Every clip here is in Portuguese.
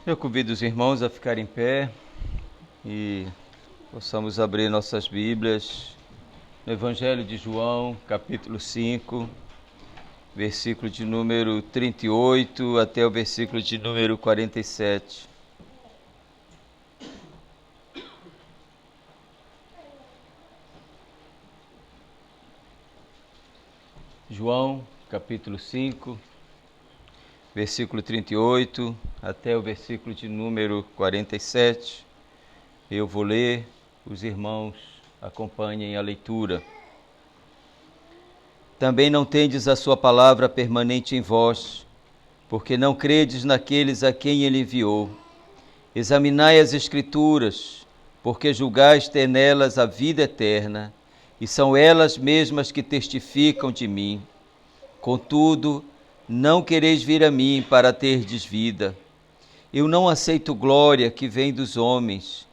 Eu convido os irmãos a ficarem em pé e possamos abrir nossas Bíblias no Evangelho de João, capítulo 5, versículo de número 38 até o versículo de número 47. João, capítulo 5, versículo 38 até o versículo de número 47. Eu vou ler, os irmãos acompanhem a leitura. Também não tendes a sua palavra permanente em vós, porque não credes naqueles a quem ele enviou. Examinai as Escrituras, porque julgais ter nelas a vida eterna, e são elas mesmas que testificam de mim. Contudo, não quereis vir a mim para terdes vida. Eu não aceito glória que vem dos homens.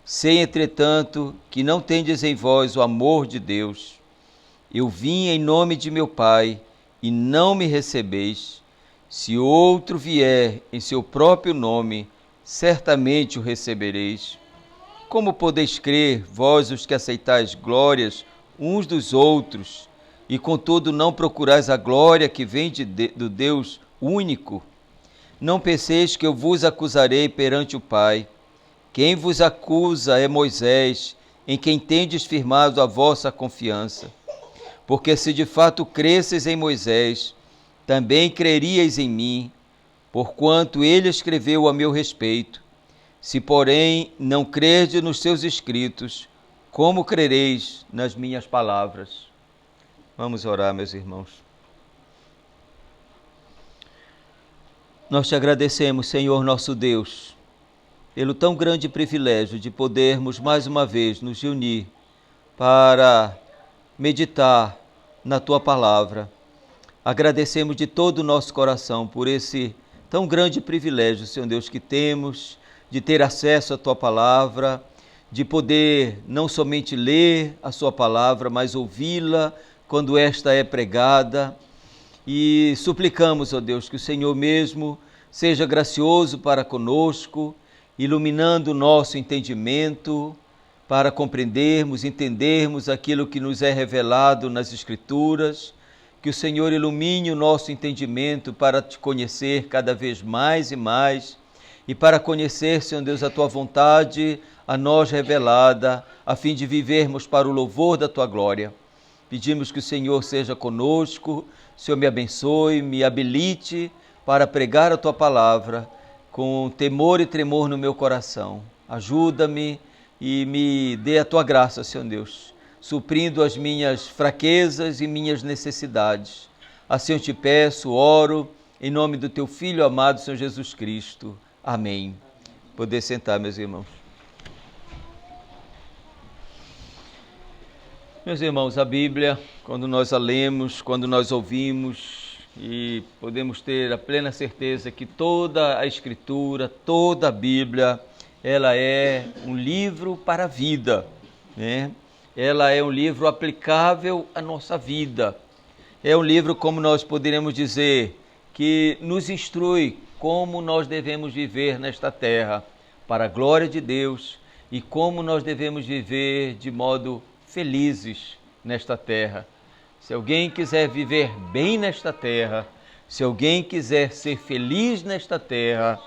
Sei, entretanto, que não tendes em vós o amor de Deus. Eu vim em nome de meu Pai, e não me recebeis. Se outro vier em seu próprio nome, certamente o recebereis. Como podeis crer, vós os que aceitais glórias uns dos outros, e contudo não procurais a glória que vem do Deus único? Não penseis que eu vos acusarei perante o Pai. Quem vos acusa é Moisés, em quem tendes firmado a vossa confiança. Porque se de fato cresseis em Moisés, também creríeis em mim, porquanto ele escreveu a meu respeito. Se, porém, não crerdes nos seus escritos, como crereis nas minhas palavras? Vamos orar, meus irmãos. Nós te agradecemos, Senhor nosso Deus, pelo tão grande privilégio de podermos mais uma vez nos reunir para meditar na Tua Palavra. Agradecemos de todo o nosso coração por esse tão grande privilégio, Senhor Deus, que temos de ter acesso à Tua Palavra, de poder não somente ler a Sua Palavra, mas ouvi-la quando esta é pregada. E suplicamos, ó Deus, que o Senhor mesmo seja gracioso para conosco, iluminando o nosso entendimento, para compreendermos, entendermos aquilo que nos é revelado nas Escrituras, que o Senhor ilumine o nosso entendimento para te conhecer cada vez mais e mais, e para conhecer, Senhor Deus, a Tua vontade a nós revelada, a fim de vivermos para o louvor da Tua glória. Pedimos que o Senhor seja conosco, o Senhor me abençoe, me habilite para pregar a Tua palavra com temor e tremor no meu coração. Ajuda-me e me dê a Tua graça, Senhor Deus, suprindo as minhas fraquezas e minhas necessidades. Assim eu te peço, oro, em nome do Teu Filho amado, Senhor Jesus Cristo. Amém. Poder sentar, meus irmãos. Meus irmãos, a Bíblia, quando nós a lemos, quando nós ouvimos, e podemos ter a plena certeza que toda a Escritura, toda a Bíblia, ela é um livro para a vida, né? Ela é um livro aplicável à nossa vida. É um livro, como nós poderíamos dizer, que nos instrui como nós devemos viver nesta terra, para a glória de Deus, e como nós devemos viver de modo felizes nesta terra. Se alguém quiser viver bem nesta terra, se alguém quiser ser feliz nesta terra,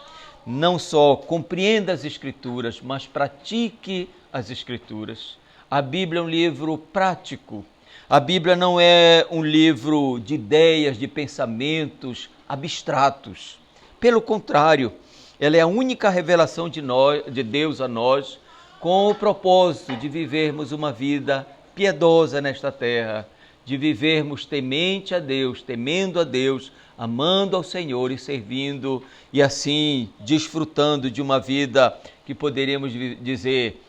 não só compreenda as Escrituras, mas pratique as Escrituras. A Bíblia é um livro prático. A Bíblia não é um livro de ideias, de pensamentos abstratos. Pelo contrário, ela é a única revelação de Deus a nós, com o propósito de vivermos uma vida piedosa nesta terra, de vivermos temente a Deus, temendo a Deus, amando ao Senhor e servindo, e assim desfrutando de uma vida que poderíamos dizer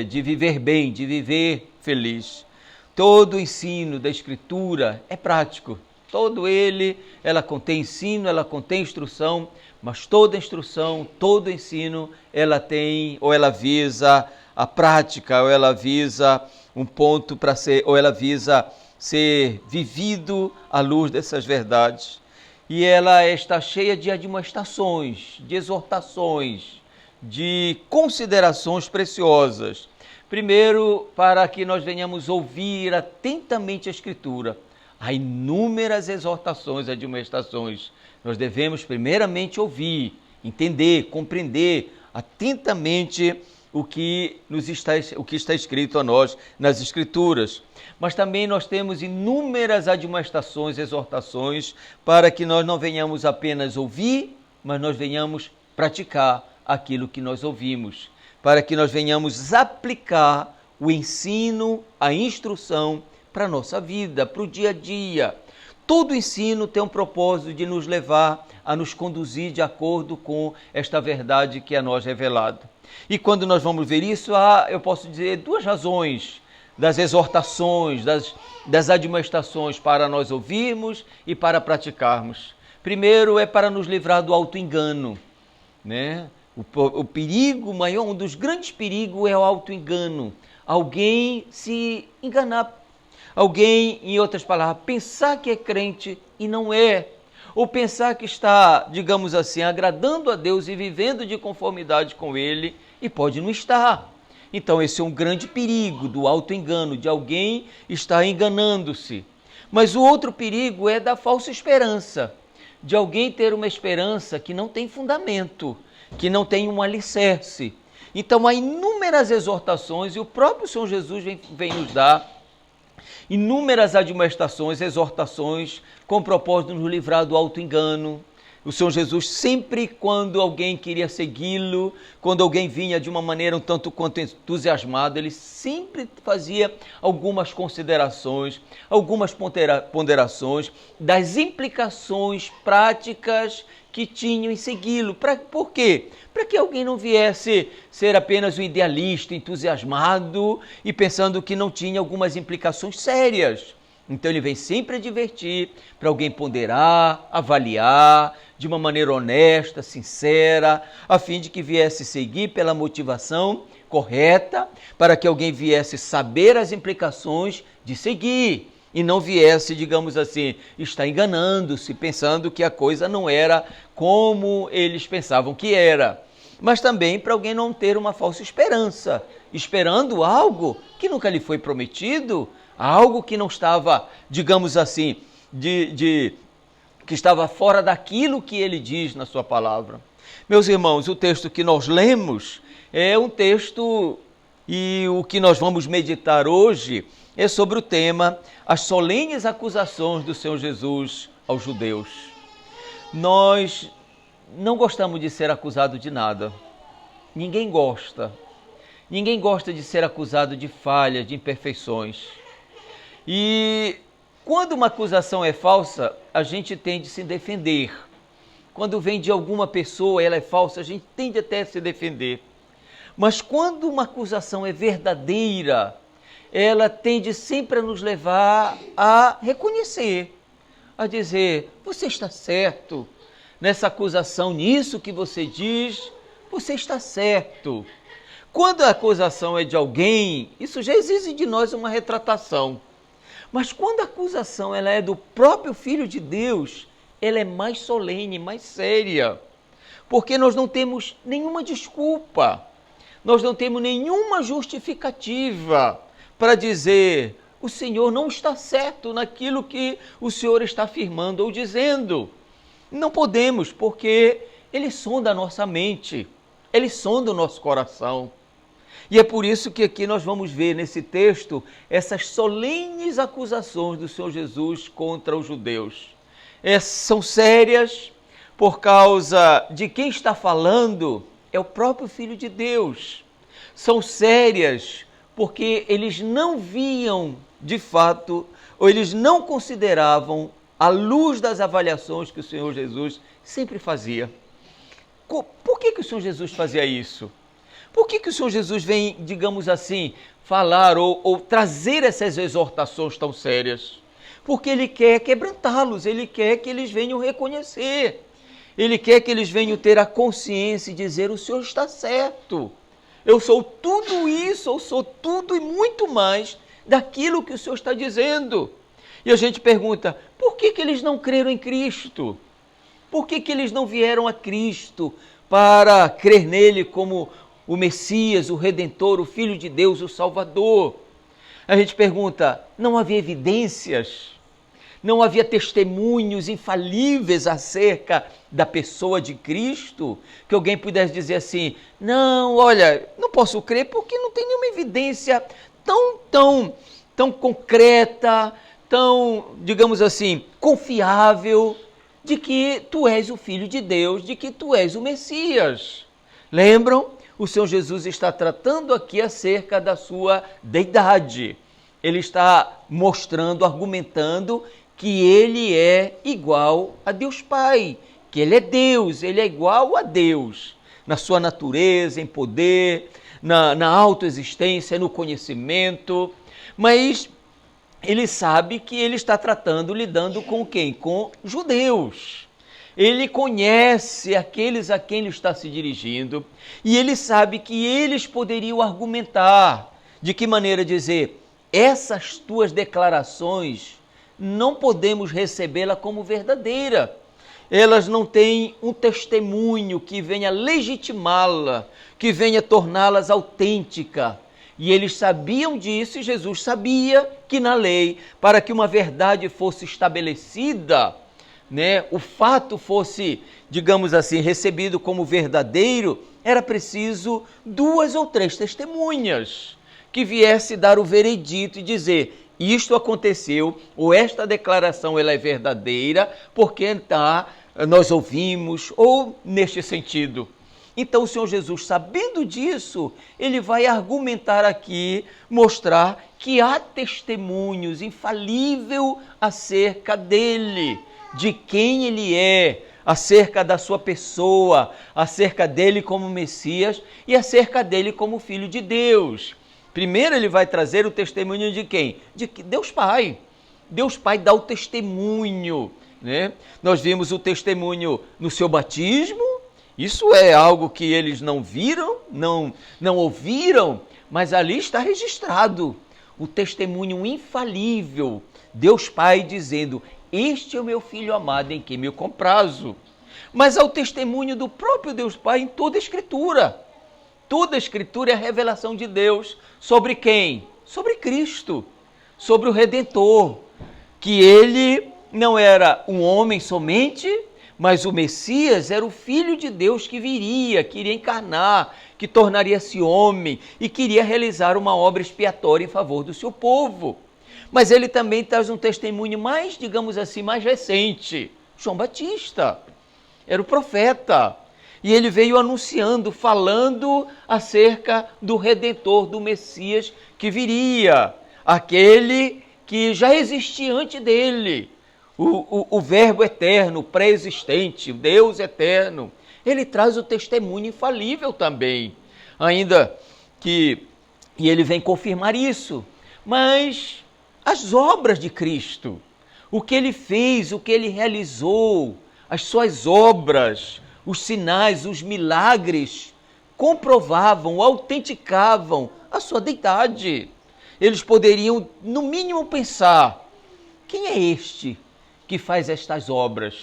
de viver bem, de viver feliz. Todo o ensino da Escritura é prático, ela contém ensino, ela contém instrução, mas toda instrução, todo ensino, ela tem, ou ela visa a prática, ou ela visa um ponto para ser, ou ela visa ser vivido à luz dessas verdades. e ela está cheia de admoestações, de exortações, de considerações preciosas. Primeiro, para que nós venhamos ouvir atentamente a Escritura. Há inúmeras exortações, admoestações. Nós devemos primeiramente ouvir, entender, compreender atentamente o que está escrito a nós nas Escrituras. Mas também nós temos inúmeras admoestações, exortações, para que nós não venhamos apenas ouvir, mas nós venhamos praticar aquilo que nós ouvimos, para que nós venhamos aplicar o ensino, a instrução para a nossa vida, para o dia a dia. Todo ensino tem um propósito de nos levar a nos conduzir de acordo com esta verdade que é a nós revelada. E quando nós vamos ver isso, eu posso dizer duas razões das exortações, das admoestações para nós ouvirmos e para praticarmos. Primeiro é para nos livrar do auto-engano, né? O perigo maior, um dos grandes perigos é o auto-engano. Alguém se enganar. Alguém, em outras palavras, pensar que é crente e não é. Ou pensar que está, digamos assim, agradando a Deus e vivendo de conformidade com Ele e pode não estar. Então esse é um grande perigo do auto-engano, de alguém estar enganando-se. Mas o outro perigo é da falsa esperança, de alguém ter uma esperança que não tem fundamento, que não tem um alicerce. Então há inúmeras exortações e o próprio Senhor Jesus vem nos dar inúmeras admoestações, exortações com o propósito de nos livrar do auto-engano. O Senhor Jesus sempre, quando alguém queria segui-lo, quando alguém vinha de uma maneira um tanto quanto entusiasmado, ele sempre fazia algumas considerações, algumas ponderações das implicações práticas que tinham em segui-lo. Por quê? Para que alguém não viesse ser apenas um idealista, entusiasmado e pensando que não tinha algumas implicações sérias. Então ele vem sempre advertir para alguém ponderar, avaliar de uma maneira honesta, sincera, a fim de que viesse seguir pela motivação correta, para que alguém viesse saber as implicações de seguir e não viesse, digamos assim, estar enganando-se, pensando que a coisa não era como eles pensavam que era. Mas também para alguém não ter uma falsa esperança, esperando algo que nunca lhe foi prometido, algo que não estava, digamos assim, que estava fora daquilo que ele diz na sua palavra. Meus irmãos, o texto que nós lemos é um texto, e o que nós vamos meditar hoje é sobre o tema as solenes acusações do Senhor Jesus aos judeus. Nós não gostamos de ser acusado de nada. Ninguém gosta. Ninguém gosta de ser acusado de falhas, de imperfeições. E quando uma acusação é falsa, a gente tende a se defender. Quando vem de alguma pessoa, ela é falsa, a gente tende até a se defender. Mas quando uma acusação é verdadeira, ela tende sempre a nos levar a reconhecer, a dizer, você está certo, nessa acusação, nisso que você diz, você está certo. Quando a acusação é de alguém, isso já exige de nós uma retratação. Mas quando a acusação ela é do próprio Filho de Deus, ela é mais solene, mais séria, porque nós não temos nenhuma desculpa, nós não temos nenhuma justificativa para dizer, o Senhor não está certo naquilo que o Senhor está afirmando ou dizendo. Não podemos, porque Ele sonda a nossa mente, Ele sonda o nosso coração. E é por isso que aqui nós vamos ver nesse texto essas solenes acusações do Senhor Jesus contra os judeus. São sérias por causa de quem está falando é o próprio Filho de Deus. São sérias porque eles não viam de fato, ou eles não consideravam à luz das avaliações que o Senhor Jesus sempre fazia. Por que o Senhor Jesus fazia isso? Por que o Senhor Jesus vem, digamos assim, falar ou trazer essas exortações tão sérias? Porque Ele quer quebrantá-los, Ele quer que eles venham reconhecer, Ele quer que eles venham ter a consciência e dizer, o Senhor está certo, eu sou tudo isso, eu sou tudo e muito mais daquilo que o Senhor está dizendo. E a gente pergunta, por que eles não creram em Cristo? Por que eles não vieram a Cristo para crer nele como o Messias, o Redentor, o Filho de Deus, o Salvador? A gente pergunta, não havia evidências? Não havia testemunhos infalíveis acerca da pessoa de Cristo? Que alguém pudesse dizer assim, não, olha, não posso crer porque não tem nenhuma evidência tão concreta, tão, digamos assim, confiável, de que tu és o Filho de Deus, de que tu és o Messias. Lembram? O Senhor Jesus está tratando aqui acerca da sua deidade. Ele está mostrando, argumentando que ele é igual a Deus Pai, que ele é Deus, ele é igual a Deus, na sua natureza, em poder, na autoexistência, no conhecimento, mas ele sabe que ele está lidando com quem? Com judeus. Ele conhece aqueles a quem ele está se dirigindo e ele sabe que eles poderiam argumentar. De que maneira dizer? Essas tuas declarações não podemos recebê-la como verdadeira. Elas não têm um testemunho que venha legitimá-la, que venha torná-las autêntica. E eles sabiam disso e Jesus sabia que na lei, para que uma verdade fosse estabelecida, né, o fato fosse, digamos assim, recebido como verdadeiro, era preciso 2 ou 3 testemunhas que viesse dar o veredito e dizer, isto aconteceu, ou esta declaração ela é verdadeira, porque nós ouvimos, ou neste sentido. Então o Senhor Jesus, sabendo disso, ele vai argumentar aqui, mostrar que há testemunhos infalíveis acerca dele, de quem ele é, acerca da sua pessoa, acerca dele como Messias e acerca dele como Filho de Deus. Primeiro ele vai trazer o testemunho de quem? De Deus Pai. Deus Pai dá o testemunho, né? Nós vimos o testemunho no seu batismo. Isso é algo que eles não viram, não ouviram, mas ali está registrado o testemunho infalível. Deus Pai dizendo, este é o meu Filho amado em quem me comprazo. Mas há o testemunho do próprio Deus Pai em toda a Escritura. Toda a Escritura é a revelação de Deus sobre quem? Sobre Cristo, sobre o Redentor, que ele não era um homem somente, mas o Messias era o Filho de Deus que viria, que iria encarnar, que tornaria-se homem e queria realizar uma obra expiatória em favor do seu povo. Mas ele também traz um testemunho mais, digamos assim, mais recente. João Batista era o profeta. E ele veio anunciando, falando acerca do Redentor, do Messias que viria, aquele que já existia antes dele, o Verbo eterno, o pré-existente, o Deus eterno. Ele traz o testemunho infalível também, ainda que, e ele vem confirmar isso, mas as obras de Cristo, o que ele fez, o que ele realizou, as suas obras, os sinais, os milagres, comprovavam, autenticavam a sua deidade. Eles poderiam, no mínimo, pensar, quem é este que faz estas obras?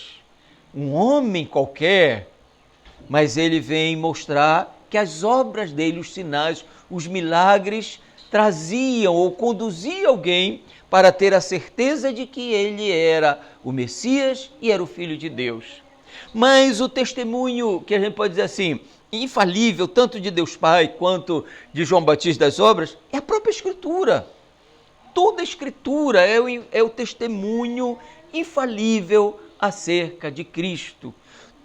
Um homem qualquer? Mas ele vem mostrar que as obras dele, os sinais, os milagres, traziam ou conduziam alguém para ter a certeza de que ele era o Messias e era o Filho de Deus. Mas o testemunho, que a gente pode dizer assim, infalível, tanto de Deus Pai quanto de João Batista das obras, é a própria Escritura. Toda a Escritura é o testemunho infalível acerca de Cristo.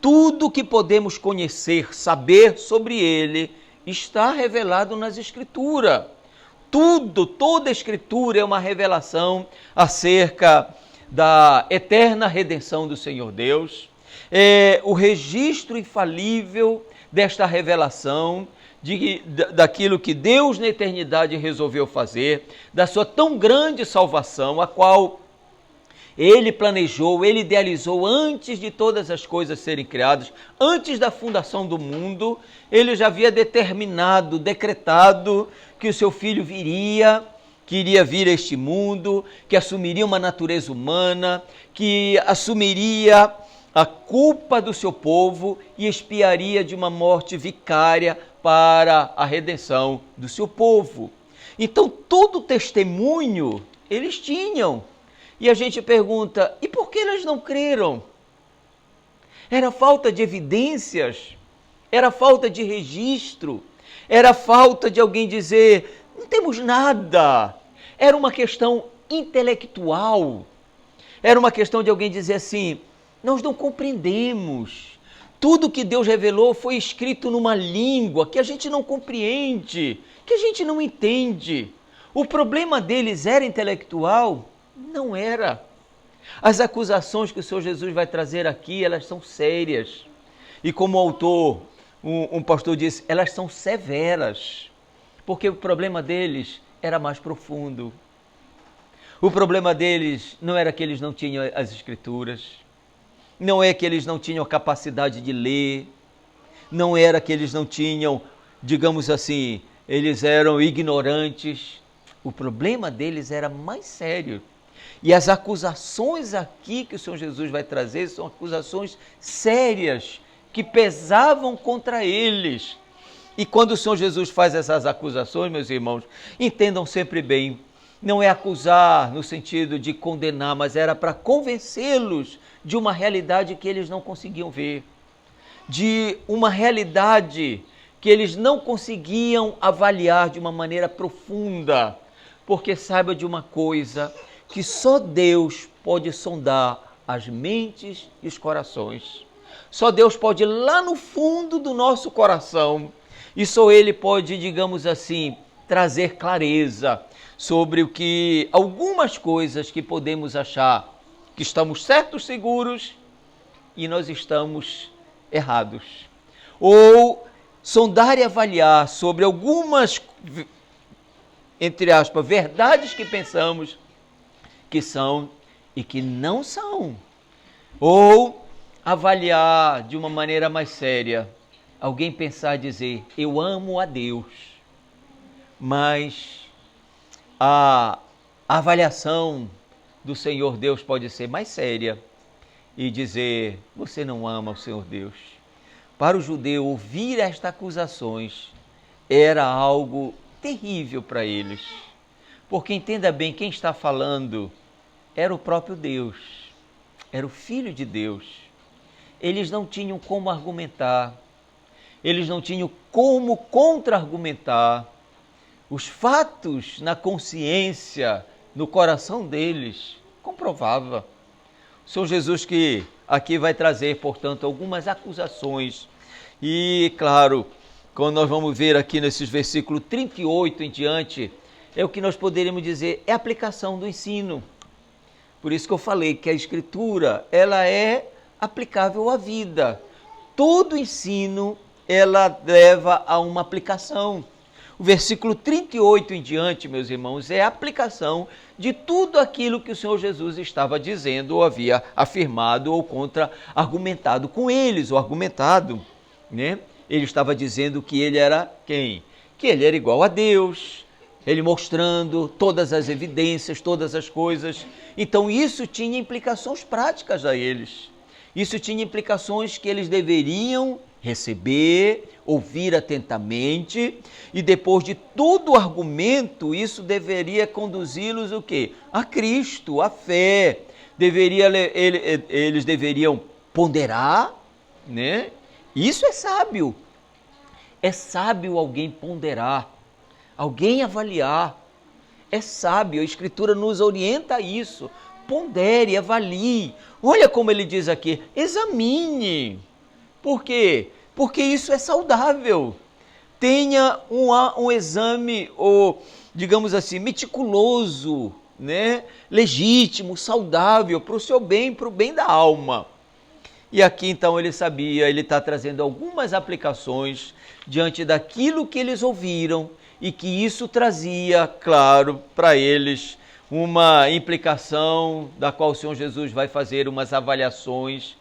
Tudo que podemos conhecer, saber sobre ele, está revelado nas Escrituras. Toda a Escritura é uma revelação acerca da eterna redenção do Senhor Deus. É o registro infalível desta revelação, daquilo que Deus na eternidade resolveu fazer, da sua tão grande salvação, a qual ele planejou, ele idealizou antes de todas as coisas serem criadas, antes da fundação do mundo. Ele já havia determinado, decretado que o seu filho viria, que iria vir a este mundo, que assumiria uma natureza humana, que assumiria a culpa do seu povo e expiaria de uma morte vicária para a redenção do seu povo. Então, todo testemunho eles tinham. E a gente pergunta, e por que eles não creram? Era falta de evidências? Era falta de registro? Era falta de alguém dizer, não temos nada? Era uma questão intelectual? Era uma questão de alguém dizer assim, nós não compreendemos. Tudo que Deus revelou foi escrito numa língua que a gente não compreende, que a gente não entende. O problema deles era intelectual? Não era. As acusações que o Senhor Jesus vai trazer aqui, elas são sérias. E como o autor, um pastor disse, elas são severas. Porque o problema deles era mais profundo. O problema deles não era que eles não tinham as Escrituras, não é que eles não tinham a capacidade de ler, não era que eles não tinham, digamos assim, eles eram ignorantes. O problema deles era mais sério. E as acusações aqui que o Senhor Jesus vai trazer são acusações sérias, que pesavam contra eles. E quando o Senhor Jesus faz essas acusações, meus irmãos, entendam sempre bem, não é acusar no sentido de condenar, mas era para convencê-los de uma realidade que eles não conseguiam ver, de uma realidade que eles não conseguiam avaliar de uma maneira profunda, porque saiba de uma coisa, que só Deus pode sondar as mentes e os corações. Só Deus pode ir lá no fundo do nosso coração e só Ele pode, digamos assim, trazer clareza sobre o que algumas coisas que podemos achar que estamos certos, seguros e nós estamos errados. Ou sondar e avaliar sobre algumas, entre aspas, verdades que pensamos que são e que não são. Ou avaliar de uma maneira mais séria, alguém pensar e dizer, eu amo a Deus, mas a avaliação do Senhor Deus pode ser mais séria e dizer, você não ama o Senhor Deus. Para o judeu, ouvir estas acusações era algo terrível para eles, porque entenda bem, quem está falando era o próprio Deus, era o Filho de Deus. Eles não tinham como argumentar, eles não tinham como contra-argumentar. Os fatos na consciência, no coração deles, comprovava. O Senhor Jesus que aqui vai trazer, portanto, algumas acusações. E, claro, quando nós vamos ver aqui nesses versículos 38 em diante, é o que nós poderíamos dizer, é a aplicação do ensino. Por isso que eu falei que a Escritura, ela é aplicável à vida. Todo ensino, ela leva a uma aplicação. O versículo 38 em diante, meus irmãos, é a aplicação de tudo aquilo que o Senhor Jesus estava dizendo ou havia afirmado ou contra-argumentado com eles, ou argumentado, né? Ele estava dizendo que ele era quem? Que ele era igual a Deus, ele mostrando todas as evidências, todas as coisas. Então isso tinha implicações práticas a eles. Isso tinha implicações que eles deveriam receber, ouvir atentamente, e depois de todo o argumento, isso deveria conduzi-los o quê? A Cristo, a fé. Eles deveriam ponderar, né? Isso é sábio. É sábio alguém ponderar, alguém avaliar. É sábio, a Escritura nos orienta a isso. Pondere, avalie. Olha como ele diz aqui, examine. Por quê? Porque isso é saudável. Tenha um exame, ou digamos assim, meticuloso, né? Legítimo, saudável, para o seu bem, para o bem da alma. E aqui então ele sabia, ele está trazendo algumas aplicações diante daquilo que eles ouviram e que isso trazia, claro, para eles uma implicação da qual o Senhor Jesus vai fazer umas avaliações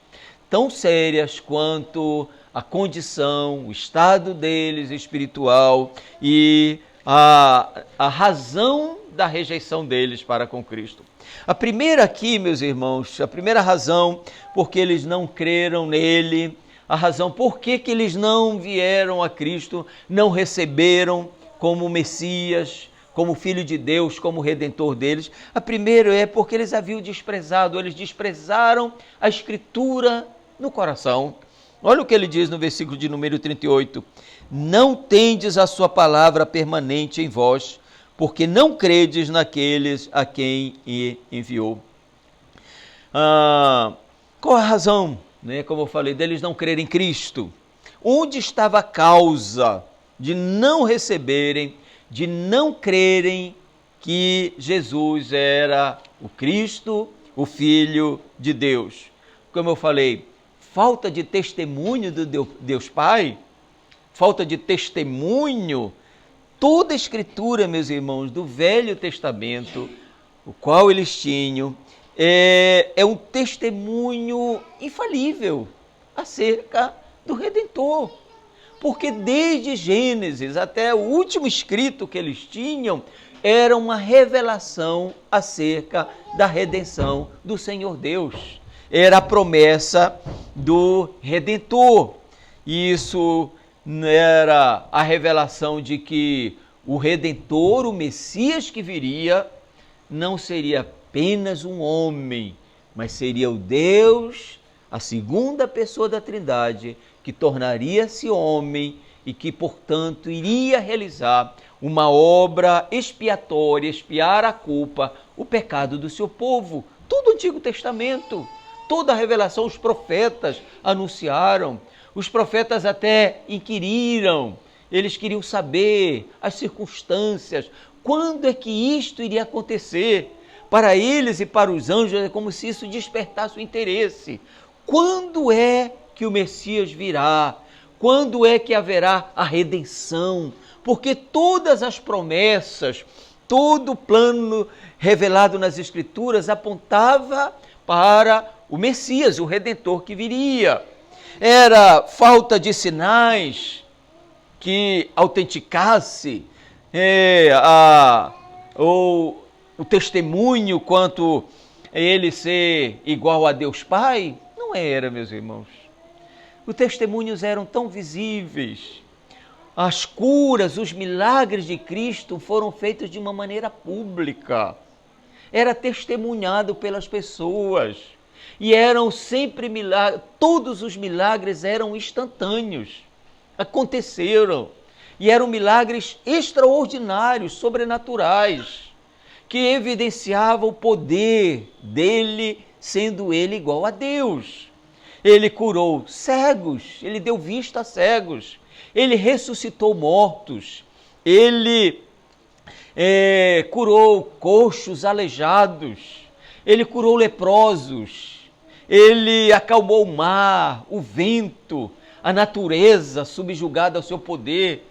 tão sérias quanto a condição, o estado deles espiritual e a razão da rejeição deles para com Cristo. A primeira aqui, meus irmãos, a primeira razão porque eles não creram nele, a razão por que eles não vieram a Cristo, não receberam como Messias, como Filho de Deus, como Redentor deles. A primeira é porque eles haviam desprezado, eles desprezaram a Escritura no coração. Olha o que ele diz no versículo de número 38. Não tendes a sua palavra permanente em vós, porque não credes naqueles a quem enviou. Qual a razão, como eu falei, deles não crerem em Cristo? Onde estava a causa de não receberem, de não crerem que Jesus era o Cristo, o Filho de Deus? Como eu falei, falta de testemunho do Deus Pai, falta de testemunho. Toda a Escritura, meus irmãos, do Velho Testamento, o qual eles tinham, é um testemunho infalível acerca do Redentor. Porque desde Gênesis até o último escrito que eles tinham, era uma revelação acerca da redenção do Senhor Deus. Era a promessa do Redentor. Isso era a revelação de que o Redentor, o Messias que viria, não seria apenas um homem, mas seria o Deus, a segunda pessoa da Trindade, que tornaria-se homem e que, portanto, iria realizar uma obra expiatória, expiar a culpa, o pecado do seu povo. Todo o Antigo Testamento, toda a revelação, os profetas anunciaram. Os profetas até inquiriram, eles queriam saber as circunstâncias, quando é que isto iria acontecer. Para eles e para os anjos é como se isso despertasse o interesse. Quando é que o Messias virá? Quando é que haverá a redenção? Porque todas as promessas, todo o plano revelado nas Escrituras apontava para o Messias, o Redentor que viria. Era falta de sinais que autenticasse o testemunho quanto a ele ser igual a Deus Pai? Não era, meus irmãos. Os testemunhos eram tão visíveis. As curas, os milagres de Cristo foram feitos de uma maneira pública. Era testemunhado pelas pessoas. E eram sempre milagres, todos os milagres eram instantâneos, aconteceram, e eram milagres extraordinários, sobrenaturais, que evidenciavam o poder dele, sendo ele igual a Deus. Ele curou cegos, ele deu vista a cegos, ele ressuscitou mortos, ele curou coxos, aleijados, ele curou leprosos, ele acalmou o mar, o vento, a natureza subjugada ao seu poder.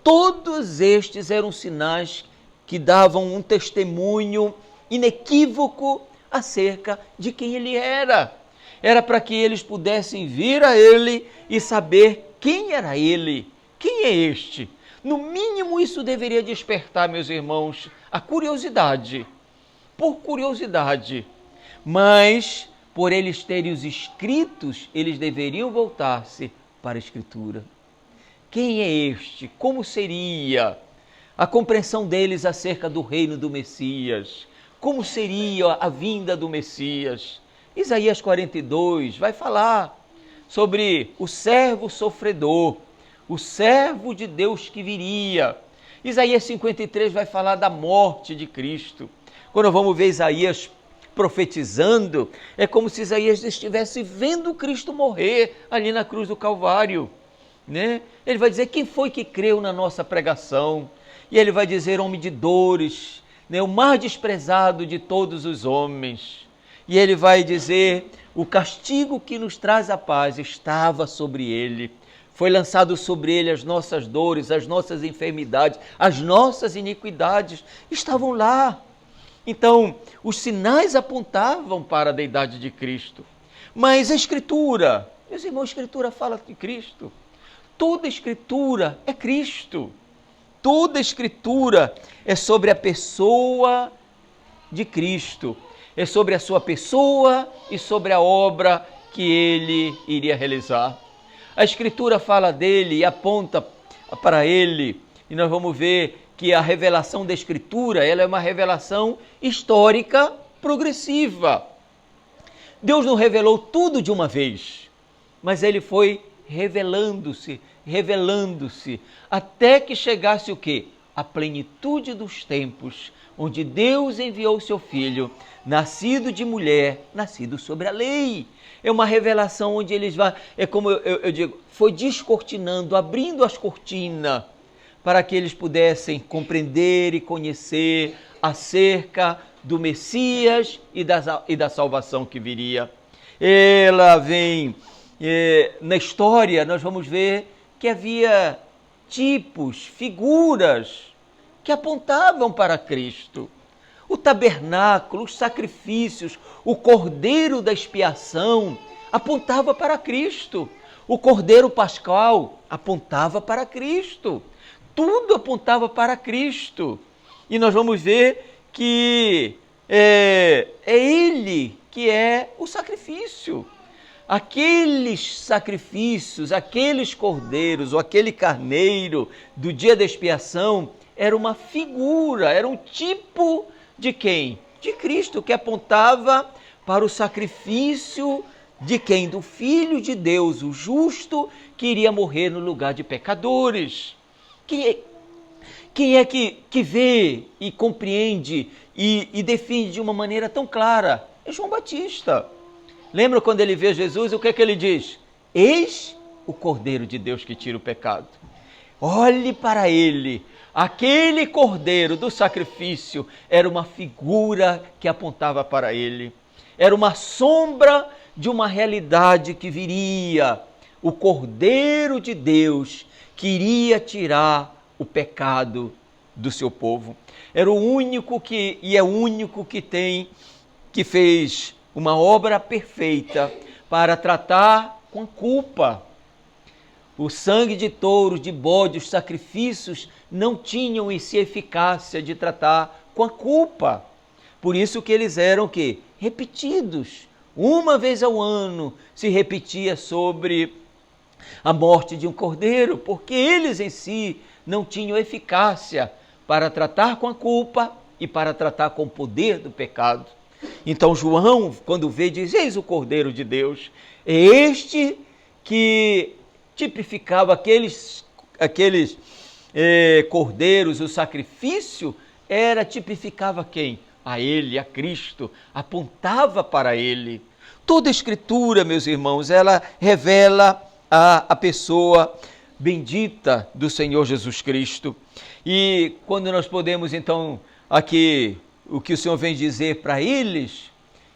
Todos estes eram sinais que davam um testemunho inequívoco acerca de quem ele era. Era para que eles pudessem vir a ele e saber quem era ele, quem é este. No mínimo isso deveria despertar, meus irmãos, a curiosidade, por curiosidade, mas por eles terem os escritos, eles deveriam voltar-se para a Escritura. Quem é este? Como seria a compreensão deles acerca do reino do Messias? Como seria a vinda do Messias? Isaías 42 vai falar sobre o servo sofredor, o servo de Deus que viria. Isaías 53 vai falar da morte de Cristo. Quando vamos ver Isaías profetizando, é como se Isaías estivesse vendo Cristo morrer ali na cruz do Calvário, né? Ele vai dizer quem foi que creu na nossa pregação, e ele vai dizer homem de dores, né? O mais desprezado de todos os homens, e ele vai dizer o castigo que nos traz a paz estava sobre ele, foi lançado sobre ele as nossas dores, as nossas enfermidades, as nossas iniquidades estavam lá. Então, os sinais apontavam para a deidade de Cristo. Mas a Escritura, meus irmãos, a Escritura fala de Cristo. Toda a Escritura é Cristo. toda a Escritura é sobre a pessoa de Cristo, é sobre a sua pessoa e sobre a obra que ele iria realizar. A Escritura fala dele e aponta para ele, e nós vamos ver que a revelação da Escritura, ela é uma revelação histórica progressiva. Deus não revelou tudo de uma vez, mas ele foi revelando-se, até que chegasse o quê? A plenitude dos tempos, onde Deus enviou seu Filho, nascido de mulher, nascido sobre a lei. É uma revelação onde eles vão, é como eu digo, foi descortinando, abrindo as cortinas, para que eles pudessem compreender e conhecer acerca do Messias e da salvação que viria. Ela vem, na história nós vamos ver que havia tipos, figuras que apontavam para Cristo. O tabernáculo, os sacrifícios, o cordeiro da expiação apontava para Cristo. O cordeiro pascal apontava para Cristo. Tudo apontava para Cristo. E nós vamos ver que é Ele que é o sacrifício. Aqueles sacrifícios, aqueles cordeiros, ou aquele carneiro do dia da expiação, era uma figura, era um tipo de quem? De Cristo, que apontava para o sacrifício de quem? Do Filho de Deus, o justo, que iria morrer no lugar de pecadores. Quem é que vê e compreende e define de uma maneira tão clara? É João Batista. Lembra quando ele vê Jesus, o que é que ele diz? Eis o Cordeiro de Deus que tira o pecado. Olhe para ele. Aquele cordeiro do sacrifício era uma figura que apontava para ele. Era uma sombra de uma realidade que viria. O Cordeiro de Deus que iria tirar o pecado do seu povo. Era o único é o único que fez uma obra perfeita para tratar com a culpa. O sangue de touros, de bode, os sacrifícios não tinham em si eficácia de tratar com a culpa. Por isso que eles eram o quê? Repetidos. Uma vez ao ano se repetia sobre a morte de um cordeiro, porque eles em si não tinham eficácia para tratar com a culpa e para tratar com o poder do pecado. Então João, quando vê, diz, eis o Cordeiro de Deus. É este que tipificava aqueles cordeiros, o sacrifício, tipificava quem? A ele, a Cristo, apontava para ele. Toda a Escritura, meus irmãos, ela revela a pessoa bendita do Senhor Jesus Cristo. E quando nós podemos, então, aqui, o que o Senhor vem dizer para eles,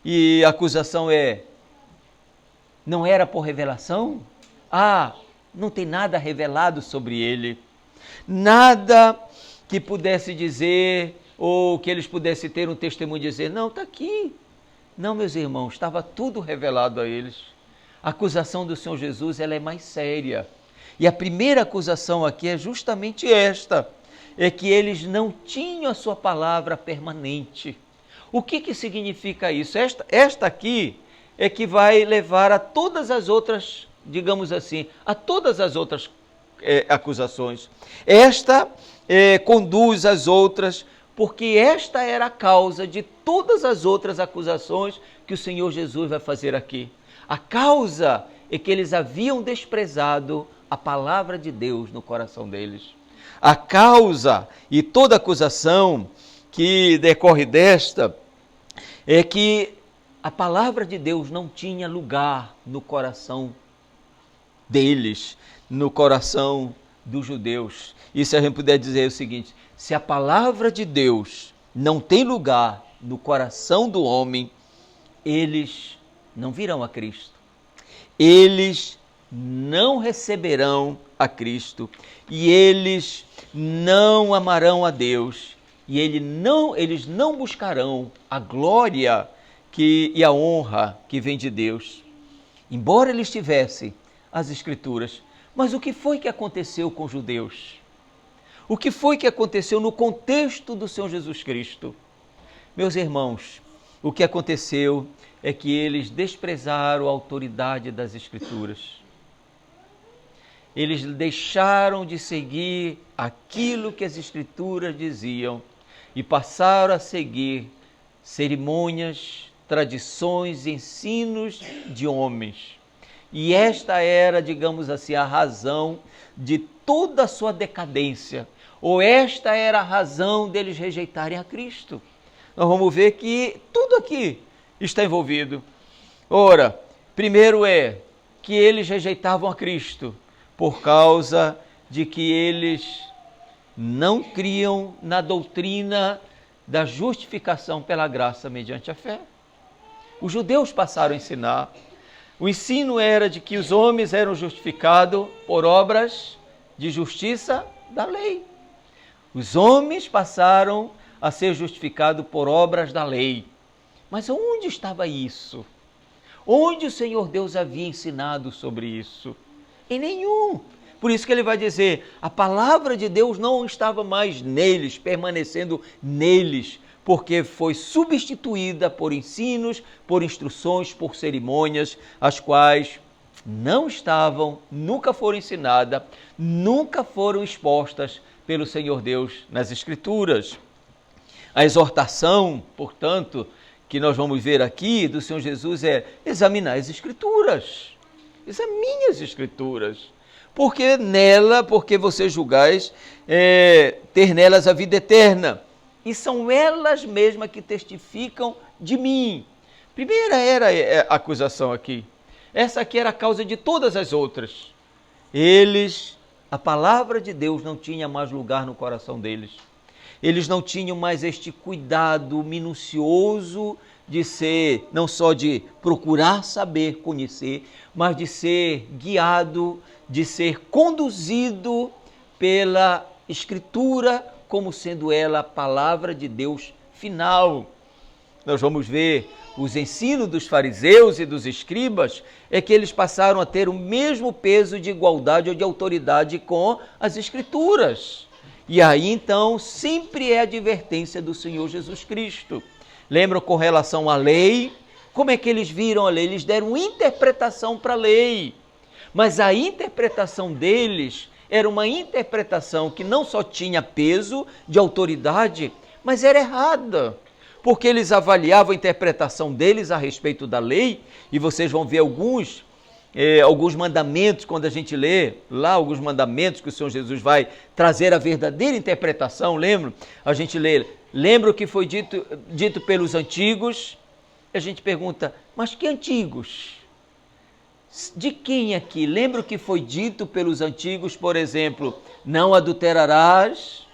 e a acusação não era por revelação? Não tem nada revelado sobre ele, nada que pudesse dizer, ou que eles pudessem ter um testemunho e dizer, não, está aqui. Não, meus irmãos, estava tudo revelado a eles. A acusação do Senhor Jesus, ela é mais séria. E a primeira acusação aqui é justamente esta, é que eles não tinham a sua palavra permanente. O que significa isso? Esta aqui é que vai levar a todas as outras, digamos assim, a todas as outras acusações. Esta conduz as outras, porque esta era a causa de todas as outras acusações que o Senhor Jesus vai fazer aqui. A causa é que eles haviam desprezado a palavra de Deus no coração deles. A causa e toda acusação que decorre desta é que a palavra de Deus não tinha lugar no coração deles, no coração dos judeus. E se a gente puder dizer o seguinte, se a palavra de Deus não tem lugar no coração do homem, eles não virão a Cristo. Eles não receberão a Cristo e eles não amarão a Deus e eles não buscarão a glória e a honra que vem de Deus. Embora eles tivessem as Escrituras, mas o que foi que aconteceu com os judeus? O que foi que aconteceu no contexto do Senhor Jesus Cristo? Meus irmãos, o que aconteceu é que eles desprezaram a autoridade das Escrituras. Eles deixaram de seguir aquilo que as Escrituras diziam e passaram a seguir cerimônias, tradições, ensinos de homens. E esta era, digamos assim, a razão de toda a sua decadência, ou esta era a razão deles rejeitarem a Cristo. Nós vamos ver que tudo aqui está envolvido. Ora, primeiro é que eles rejeitavam a Cristo por causa de que eles não criam na doutrina da justificação pela graça mediante a fé. Os judeus passaram a ensinar. O ensino era de que os homens eram justificados por obras de justiça da lei. Os homens passaram a ser justificados por obras da lei. Mas onde estava isso? Onde o Senhor Deus havia ensinado sobre isso? Em nenhum. Por isso que ele vai dizer, a palavra de Deus não estava mais neles, permanecendo neles, porque foi substituída por ensinos, por instruções, por cerimônias, as quais não estavam, nunca foram ensinadas, nunca foram expostas pelo Senhor Deus nas Escrituras. A exortação, portanto, que nós vamos ver aqui do Senhor Jesus é examinar as Escrituras. Examine as Escrituras. Porque vocês julgais ter nelas a vida eterna. E são elas mesmas que testificam de mim. Primeira era a acusação aqui. Essa aqui era a causa de todas as outras. A palavra de Deus não tinha mais lugar no coração deles. Eles não tinham mais este cuidado minucioso de ser, não só de procurar saber, conhecer, mas de ser guiado, de ser conduzido pela Escritura, como sendo ela a palavra de Deus final. Nós vamos ver os ensinos dos fariseus e dos escribas, é que eles passaram a ter o mesmo peso de igualdade ou de autoridade com as Escrituras. E aí, então, sempre é a advertência do Senhor Jesus Cristo. Lembram com relação à lei? Como é que eles viram a lei? Eles deram interpretação para a lei. Mas a interpretação deles era uma interpretação que não só tinha peso de autoridade, mas era errada. Porque eles avaliavam a interpretação deles a respeito da lei, e vocês vão ver alguns mandamentos, quando a gente lê lá alguns mandamentos que o Senhor Jesus vai trazer a verdadeira interpretação, lembra? A gente lembra o que foi dito pelos antigos, a gente pergunta, mas que antigos? De quem aqui? Lembra o que foi dito pelos antigos, por exemplo, não adulterarás?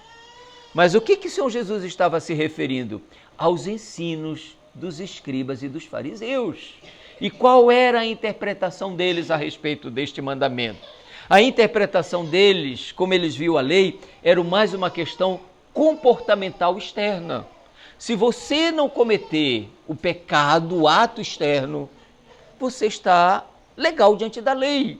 Mas o que o Senhor Jesus estava se referindo? Aos ensinos dos escribas e dos fariseus. E qual era a interpretação deles a respeito deste mandamento? A interpretação deles, como eles viam a lei, era mais uma questão comportamental externa. Se você não cometer o pecado, o ato externo, você está legal diante da lei.